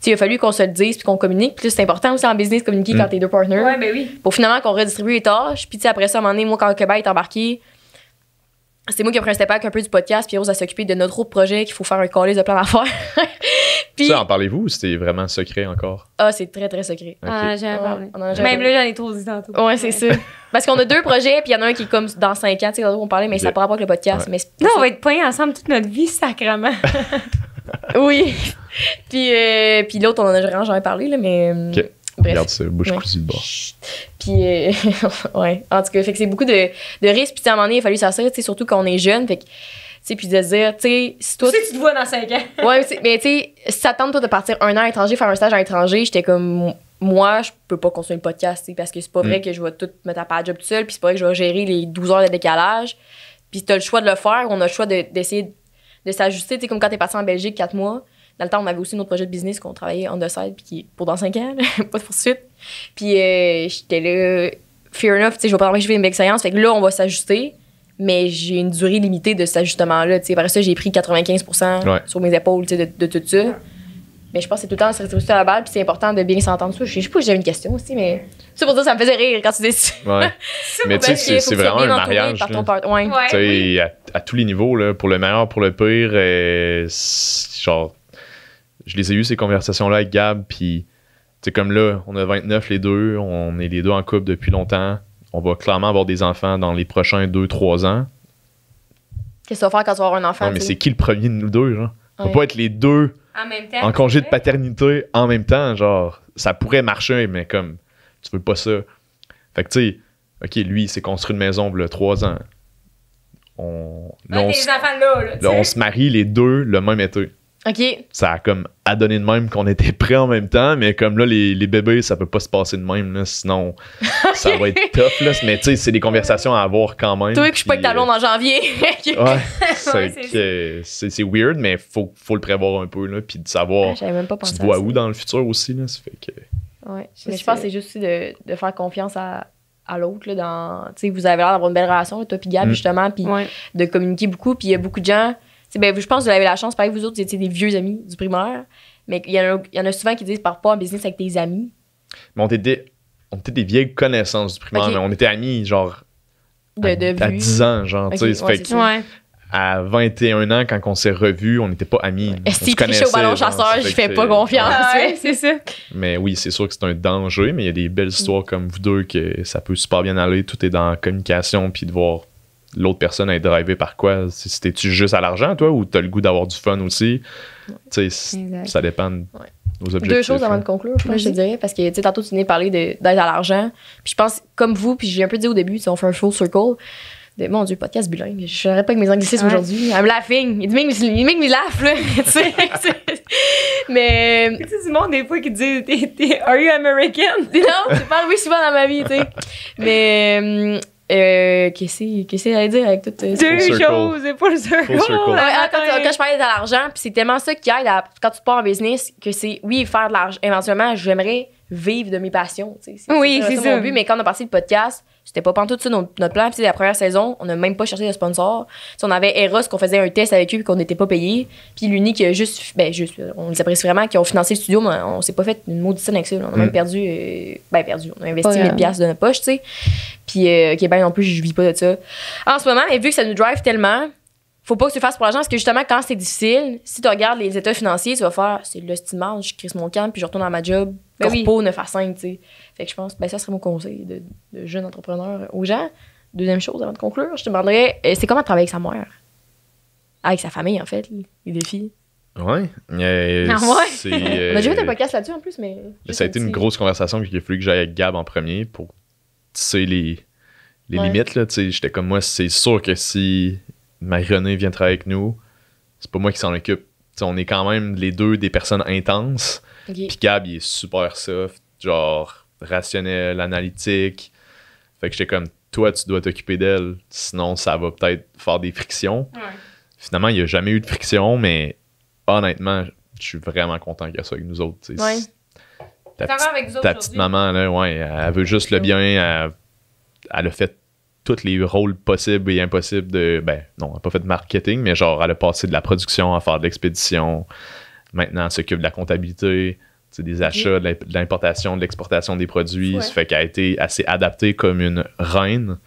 Il a fallu qu'on se le dise puis qu'on communique, puis c'est important aussi en business communiquer quand t'es 2 partners. Ouais, ben oui. Pour finalement qu'on redistribue les tâches, puis après ça à un moment donné, moi quand Québec est embarqué, c'est moi qui ai pris un step back un peu du podcast, puis Rose a s'occupé de notre autre projet qu'il faut faire un call de plan d'affaires. Puis, ça, en parlez-vous ou c'était vraiment secret encore? Ah, c'est très, très secret. Okay. Ah, j'ai parlé. Même là, j'en ai trop dit tantôt. Ouais, c'est ça. Parce qu'on a 2 projets, puis il y en a un qui est comme dans 5 ans, tu sais, on parlait, mais ça pourra pas avec le podcast. Ouais. Mais non, on va être poignés ensemble toute notre vie, sacrément. Oui. Puis l'autre, on en a vraiment jamais parlé, là, mais. OK. Bref. Regarde ça, bouche cousue de bord. Puis, ouais. En tout cas, fait que c'est beaucoup de risques. Puis, à un moment donné, il a fallu s'assurer, tu sais, surtout quand on est jeune. Fait que, tu sais, puis de se dire, tu sais, si toi. Tu sais, tu te vois dans 5 ans. Ouais, mais tu sais, si ça tente, toi, de partir 1 an à l'étranger, faire un stage à l'étranger, j'étais comme. moi, je peux pas continuer le podcast, tu sais, parce que c'est pas vrai que je vais tout mettre à part job tout seul, puis c'est pas vrai que je vais gérer les 12 heures de décalage. Puis t'as le choix de le faire, on a le choix d'essayer de s'ajuster, tu sais, comme quand t'es parti en Belgique 4 mois. Dans le temps, on avait aussi notre projet de business qu'on travaillait on the side, puis qui pour dans 5 ans, là, pas de poursuite. Puis j'étais là, fair enough, tu sais, je vais pas que je fais une belle expérience, fait que là, on va s'ajuster, mais j'ai une durée limitée de cet ajustement-là, tu sais. Après ça, j'ai pris 95% sur mes épaules, tu sais, de tout ça. Mais je pense que c'est tout le temps se rester à la balle, puis c'est important de bien s'entendre. Je sais pas si j'avais une question aussi, mais ça pour dire, ça me faisait rire quand tu dis ça. Ouais. Mais tu sais, c'est vraiment un mariage. Tu sais, à tous les niveaux, là, pour le meilleur, pour le pire, genre, je les ai eu ces conversations-là avec Gab, puis tu sais, comme là, on a 29 les deux, on est les deux en couple depuis longtemps, on va clairement avoir des enfants dans les prochains 2-3 ans. Qu'est-ce que tu vas faire quand tu vas avoir un enfant? Non, mais c'est qui le premier de nous deux, genre? On peut pas être les deux en même temps, en congé de paternité en même temps, genre, ça pourrait marcher, mais comme, tu veux pas ça. Fait que tu sais, OK, lui, il s'est construit une maison il y a 3 ans. On se marie les deux le même été. OK. Ça a comme adonné de même qu'on était prêts en même temps, mais comme là, les bébés, ça peut pas se passer de même, là, sinon ça va être tough, là. Mais tu sais, c'est des conversations à avoir quand même. Toi, que je suis pas avec ta blonde en janvier. Ouais, c'est weird, mais faut le prévoir un peu, là, puis de savoir même pas tu te vois où dans le futur aussi, là, ça fait que... Ouais, mais je pense que c'est juste aussi de faire confiance à l'autre, là, dans... Tu sais, vous avez l'air d'avoir une belle relation, là, toi puis Gab, justement, puis de communiquer beaucoup, puis il y a beaucoup de gens... Ben, je pense que vous avez la chance, pareil, vous autres, vous étiez des vieux amis du primaire, mais il y en a souvent qui disent pars pas en business avec tes amis. Mais on était des vieilles connaissances du primaire, mais on était amis, genre, à 10 ans, genre, tu sais, fait que à 21 ans, quand on s'est revus, on n'était pas amis. Est-ce qu'il trichait au ballon chasseur, je fais pas confiance. Ouais, c'est ça. Mais oui, c'est sûr que c'est un danger, mais il y a des belles histoires comme vous deux que ça peut super bien aller, tout est dans la communication, puis de voir l'autre personne être drivée par quoi. C'était-tu juste à l'argent, toi, ou t'as le goût d'avoir du fun aussi? Tu sais, ça dépend de nos objectifs. 2 choses avant de conclure, je te dirais, parce que, tu sais, tantôt, tu venais de parler d'aide à l'argent. Puis je pense, comme vous, puis j'ai un peu dit au début, on fait un full circle. Mon Dieu, podcast bilingue. Je n'aurais pas avec mes anglicismes aujourd'hui. I'm laughing. Il make me laugh, là. Mais. Tu sais, du monde, des fois, qui dit Are you American? Non, j'ai pas oui souvent dans ma vie, tu sais. Mais. Qu'est-ce que ça à dire avec toutes deux choses, c'est pas le circle. Quand je parlais de l'argent, puis c'est tellement ça qui aide quand tu pars en business que c'est, oui, faire de l'argent. Éventuellement, j'aimerais vivre de mes passions. C'est ça mon but, mais quand on a passé le podcast, c'était pas pantoute ça notre plan. Puis la première saison, on n'a même pas cherché de sponsor. T'sais, on avait Eros qu'on faisait un test avec eux et qu'on n'était pas payé. Puis l'unique qui a juste, on les apprécie vraiment, qui ont financé le studio, mais on s'est pas fait une maudite scène avec ça. On a même perdu. On a investi 1000$ de notre poche, tu sais. Puis, non plus, je vis pas de ça. En ce moment, et vu que ça nous drive tellement, faut pas que tu le fasses pour l'argent, parce que justement, quand c'est difficile, si tu regardes les états financiers, tu vas faire, c'est le style marge, je crisse mon camp, puis je retourne dans ma job, corpo 9 à 5, tu sais. Fait que je pense, ça serait mon conseil de jeune entrepreneur aux gens. Deuxième chose, avant de conclure, je te demanderais, c'est comment travailler avec sa mère? Avec sa famille, en fait, les défis. Ouais. On a déjà fait un podcast là-dessus, en plus, mais... Ça a été une grosse conversation, qu'il a fallu que j'aille avec Gab en premier pour tisser les limites, là. Tu sais, j'étais comme moi, c'est sûr que si Marie-Renée vient travailler avec nous, c'est pas moi qui s'en occupe. T'sais, on est quand même les deux des personnes intenses. Puis Gab, il est super soft, genre rationnel, analytique. Fait que j'étais comme, toi, tu dois t'occuper d'elle, sinon ça va peut-être faire des frictions. Ouais. Finalement, il n'y a jamais eu de friction, mais honnêtement, je suis vraiment content qu'il y ait ça avec nous autres. Ouais. Ta petite maman, là, ouais, elle veut juste le bien. Elle a fait tous les rôles possibles et impossibles de... Ben, non, elle n'a pas fait de marketing, mais genre, elle a passé de la production à faire de l'expédition. Maintenant, elle s'occupe de la comptabilité, des achats, de l'importation, de l'exportation des produits. Ouais. Ça fait qu'elle a été assez adaptée comme une reine.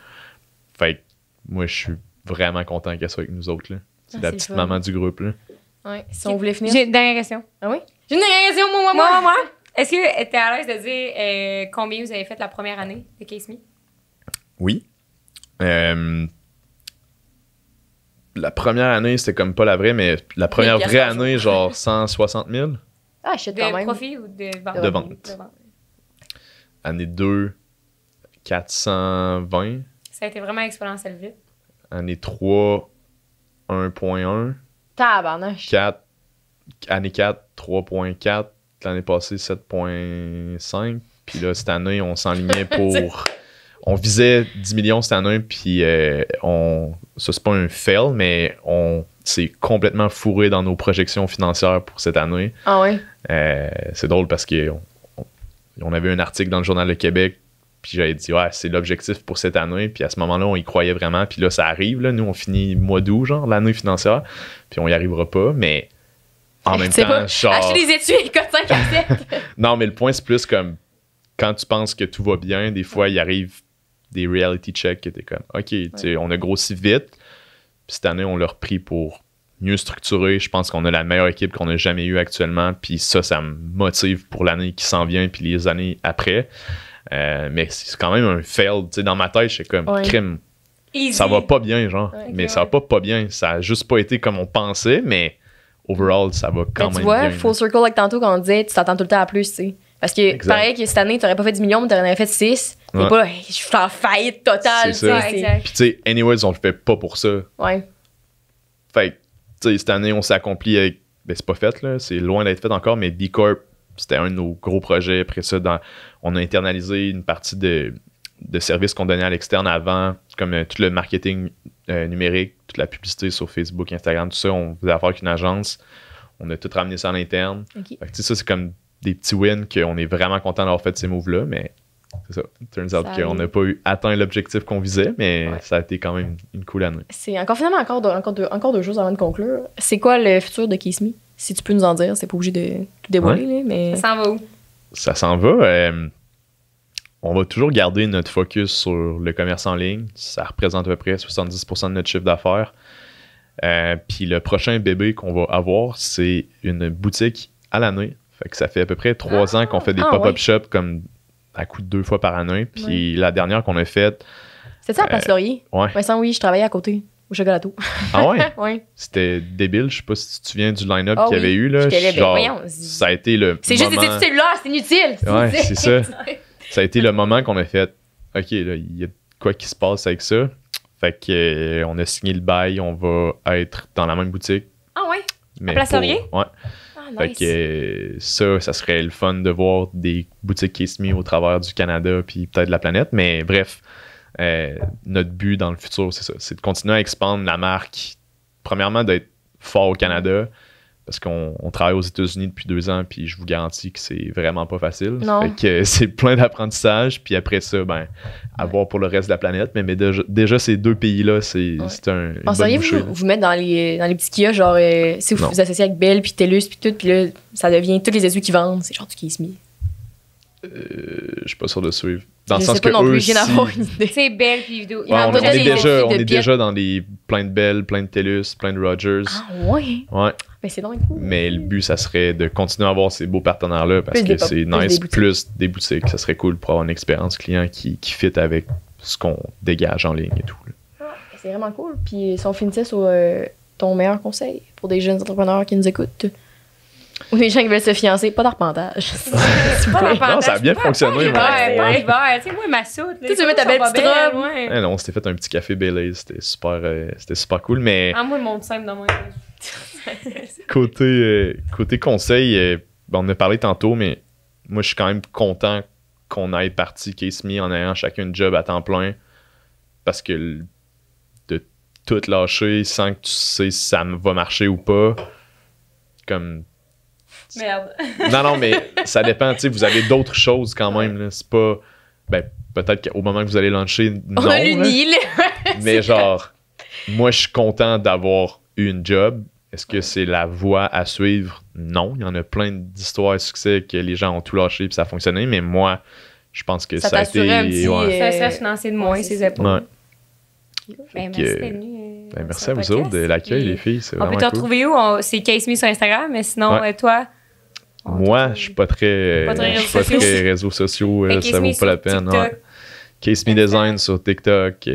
Fait que moi, je suis vraiment content qu'elle soit avec nous autres, là. C'est la petite maman du groupe, là. Ouais. Si on voulait finir... J'ai une dernière question. Ah oui? J'ai une dernière question, moi. Est-ce que tu es à l'aise de dire combien vous avez fait la première année de Case Me? Oui. La première année, c'était comme pas la vraie, mais la première vraie année, genre 160 000. Ah, je sais quand même. De profit ou de vente? De vente. Année 2, 420. Ça a été vraiment exponentiel vite. Année 3, 1.1. Tabarnache. 4, année 4, 3.4. l'année passée 7,5. Puis là, cette année, on s'enlignait pour... On visait 10 millions cette année, puis ça, c'est pas un fail, mais on s'est complètement fourré dans nos projections financières pour cette année. Ah ouais? C'est drôle parce qu'on avait un article dans le Journal de Québec, puis j'avais dit, ouais, c'est l'objectif pour cette année, puis à ce moment-là, on y croyait vraiment, puis là, ça arrive, là, nous, on finit mois d'août, genre, l'année financière, puis on y arrivera pas, mais en même temps, genre... Acheter des étuis, code 5 à 7. Non, mais le point, c'est plus comme, quand tu penses que tout va bien, des fois, il arrive des reality checks qui étaient comme, OK, tu sais, on a grossi vite, puis cette année, on l'a repris pour mieux structurer. Je pense qu'on a la meilleure équipe qu'on a jamais eue actuellement, puis ça me motive pour l'année qui s'en vient, puis les années après. Mais c'est quand même un fail. Tu sais, dans ma tête, je suis comme, crime, ça va pas bien, genre. Mais ça va pas bien. Ça a juste pas été comme on pensait, mais overall, ça va quand même tu vois, bien. full circle, like tantôt, quand on disait, tu t'attends tout le temps à plus, tu sais. Parce que, pareil que cette année, t'aurais pas fait 10 millions, mais t'aurais fait 6. T'es pas là, je suis en faillite totale, tu sais. Puis, tu sais, anyways, on le fait pas pour ça. Ouais. Fait que, tu sais, cette année, on s'est accompli avec. Ben, c'est pas fait, là. C'est loin d'être fait encore, mais B Corp, c'était un de nos gros projets. Après ça, on a internalisé une partie de services qu'on donnait à l'externe avant, comme tout le marketing numérique, toute la publicité sur Facebook, Instagram, tout ça. On faisait affaire avec une agence. On a tout ramené ça à l'interne. Okay. Fait que, tu sais, ça, c'est comme des petits wins qu'on est vraiment content d'avoir fait ces moves-là, mais c'est ça. Turns out qu'on n'a pas atteint l'objectif qu'on visait, mais ça a été quand même une cool année. C'est encore deux choses avant de conclure. C'est quoi le futur de Kiss Me? Si tu peux nous en dire, c'est pas obligé de tout dévoiler, là, mais... Ça s'en va où? Ça s'en va. On va toujours garder notre focus sur le commerce en ligne. Ça représente à peu près 70% de notre chiffre d'affaires. Puis le prochain bébé qu'on va avoir, c'est une boutique à l'année. Fait que ça fait à peu près 3 ans qu'on fait des pop-up shops comme à coup de 2 fois par année. Puis la dernière qu'on a faite... C'était ça à Place Laurier? Ouais. Vincent, oui, je travaillais à côté, au Chocolato. Ah ouais? Ouais. C'était débile. Je sais pas si tu te souviens du line-up qu'il y avait eu. Là. Genre, ça a été le c'est moment... juste des études cellulaires, c'est inutile! Ouais, c'est ça. Ça a été le moment qu'on a fait, OK, là, il y a quoi qui se passe avec ça? Fait que on a signé le bail, on va être dans la même boutique. Ah ouais? Mais à Place Laurier? Ouais. Ah, nice. Fait que ça serait le fun de voir des boutiques Kiss Me au travers du Canada puis peut-être de la planète. Mais bref, notre but dans le futur, c'est ça. C'est de continuer à expandre la marque. Premièrement, d'être fort au Canada parce qu'on travaille aux États-Unis depuis 2 ans puis je vous garantis que c'est vraiment pas facile. Non. Fait que c'est plein d'apprentissage. Puis après ça, ben, à voir pour le reste de la planète. Mais déjà ces 2 pays-là, c'est un. Penseriez-vous vous mettre dans les petits kiosques, genre, si vous vous associez avec Belle, puis TELUS, puis tout, puis là, ça devient tous les étuis qui vendent, c'est genre du Kiss Me. Je suis pas sûr de suivre. Dans le je sens sais pas que non eux, plus, je viens d'avoir une idée. C'est belle puis vidéo. Ouais, on est déjà dans plein de Bell, plein de TELUS, plein de Rogers. Ah ouais? Ouais. Ben c'est donc cool. Mais le but, ça serait de continuer à avoir ces beaux partenaires-là parce que c'est nice. Plus des boutiques. Ça serait cool pour avoir une expérience client qui fit avec ce qu'on dégage en ligne et tout. Ah, c'est vraiment cool. Puis si on finissait sur ton meilleur conseil pour des jeunes entrepreneurs qui nous écoutent ou des gens qui veulent se fiancer, pas d'arpentage. Non, ça a bien fonctionné. Pas l'hiver. Tu sais, moi, ma soute. Tu veux mettre ta belle petite robe. Ouais. Non, on s'était fait un petit café Baileys. C'était super cool. Mais moi, le monde simple dans mon côté conseil, on en a parlé tantôt, mais moi, je suis quand même content qu'on aille parti Kiss Me en ayant chacun un job à temps plein parce que de tout lâcher sans que tu sais si ça va marcher ou pas, comme... Merde. Non, mais ça dépend. Tu sais, vous avez d'autres choses quand même. Là. C'est pas... Ben, peut-être qu'au moment que vous allez lancer, non. On a l'uni, mais genre, moi, je suis content d'avoir eu une job. Est-ce que c'est la voie à suivre? Non. Il y en a plein d'histoires de succès que les gens ont tout lâché et ça a fonctionné. Mais moi, je pense que ça a été... un petit, ça serait financé de moins, ses épaules. Ouais. Ben, merci d'être venu. Merci à vous autres de l'accueil, les filles. C'est on peut te retrouver où? C'est Kiss Me sur Instagram, mais sinon, toi... Moi, je suis pas très réseaux sociaux. Ça vaut pas la peine. Ouais. Kiss Me Design sur TikTok,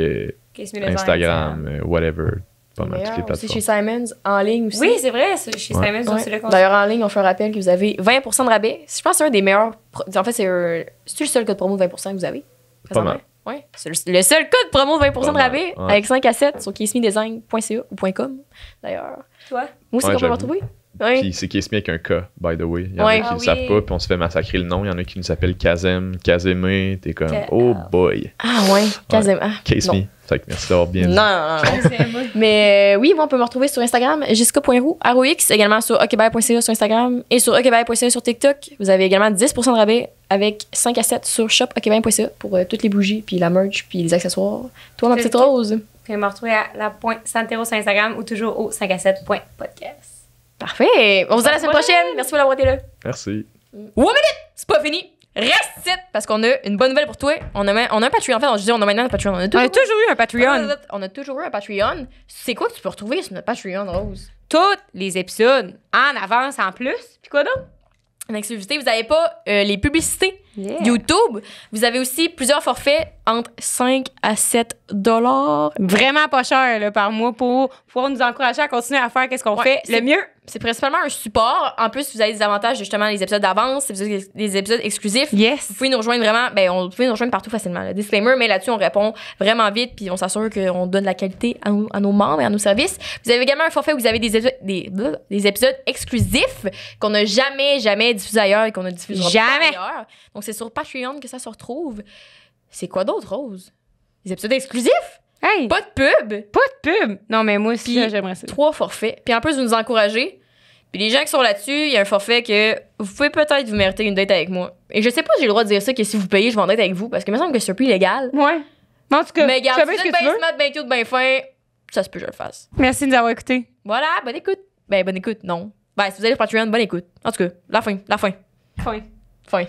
Instagram, whatever. Pas mal toutes les plateformes. C'est chez Simons, en ligne aussi. Oui, c'est vrai, c'est chez Simons aussi. D'ailleurs, en ligne, on fait un rappel que vous avez 20% de rabais. Je pense que c'est un des meilleurs... En fait, c'est le seul code promo de 20% que vous avez. Pas mal. Ouais. C'est le seul code promo de 20% de rabais avec 5 à 7 sur kissmedesign.ca ou .com, d'ailleurs. Toi? Moi aussi, qu'on peut me retrouver? Oui. Puis c'est Kiss Me avec un K, by the way. Il y en Ouais. a qui Ah ne savent oui. pas, puis on se fait massacrer le nom. Il y en a qui nous appellent Kazem, Kazemé. T'es comme, oh boy. Ah ouais, quasiment. Kiss Non. Me. Fait que merci d'avoir bien Non, dit. non, non. Mais oui, moi, on peut me retrouver sur Instagram, jessica.roux, ROX, également sur okbay.ca sur Instagram et sur okbay.ca sur TikTok. Vous avez également 10% de rabais avec 5 à 7 sur shopokbay.ca pour toutes les bougies, puis la merch, puis les accessoires. Toi, ma C'est petite tout. Rose. Vous pouvez me retrouver à la pointe Santero sur Instagram ou toujours au 5à7.podcast. Parfait. On se dit à la semaine prochaine. Merci pour l'avoir été là. Merci. 1 minute, c'est pas fini. Reste ici parce qu'on a une bonne nouvelle pour toi. On a un Patreon. En fait, je dis on a maintenant un Patreon. On a toujours eu un Patreon. On a toujours eu un Patreon. C'est quoi que tu peux retrouver sur notre Patreon, Rose? Tous les épisodes en avance en plus. Puis quoi d'autre? En exclusivité, vous n'avez pas les publicités YouTube. Vous avez aussi plusieurs forfaits entre 5 à 7 $. Vraiment pas cher là, par mois pour pouvoir nous encourager à continuer à faire qu'est-ce qu'on Ouais, fait le mieux. C'est principalement un support. En plus, vous avez des avantages, justement, les épisodes d'avance, les épisodes exclusifs. Yes. Vous pouvez nous rejoindre vraiment, vous pouvez nous rejoindre partout facilement. Là. Disclaimer, mais là-dessus, on répond vraiment vite, puis on s'assure qu'on donne la qualité à nos membres et à nos services. Vous avez également un forfait où vous avez des épisodes exclusifs qu'on n'a jamais diffusés ailleurs et qu'on ne diffusera Jamais. pas ailleurs. Donc, c'est sur Patreon que ça se retrouve. C'est quoi d'autre, Rose? Des épisodes exclusifs? Hey, Pas de pub? pas de pub. Non, mais moi aussi, Puis- là, j'aimerais ça. 3 forfaits. Puis en plus, vous nous encouragez. Puis les gens qui sont là-dessus, il y a un forfait que vous pouvez peut-être vous mériter une date avec moi. Et je sais pas si j'ai le droit de dire ça, que si vous payez, je vais en date avec vous, parce que il me semble que c'est un peu illégal. Ouais. Mais en tout cas, Mais tu regarde, fais si bien vous ce êtes que tu bien veux. smart, bien cute, bien fin, ça se peut que je le fasse. Merci de nous avoir écoutés. Voilà, bonne écoute. Ben, bonne écoute, non. Ben, si vous allez sur Patreon, bonne écoute. En tout cas, la fin. Fin. Fin.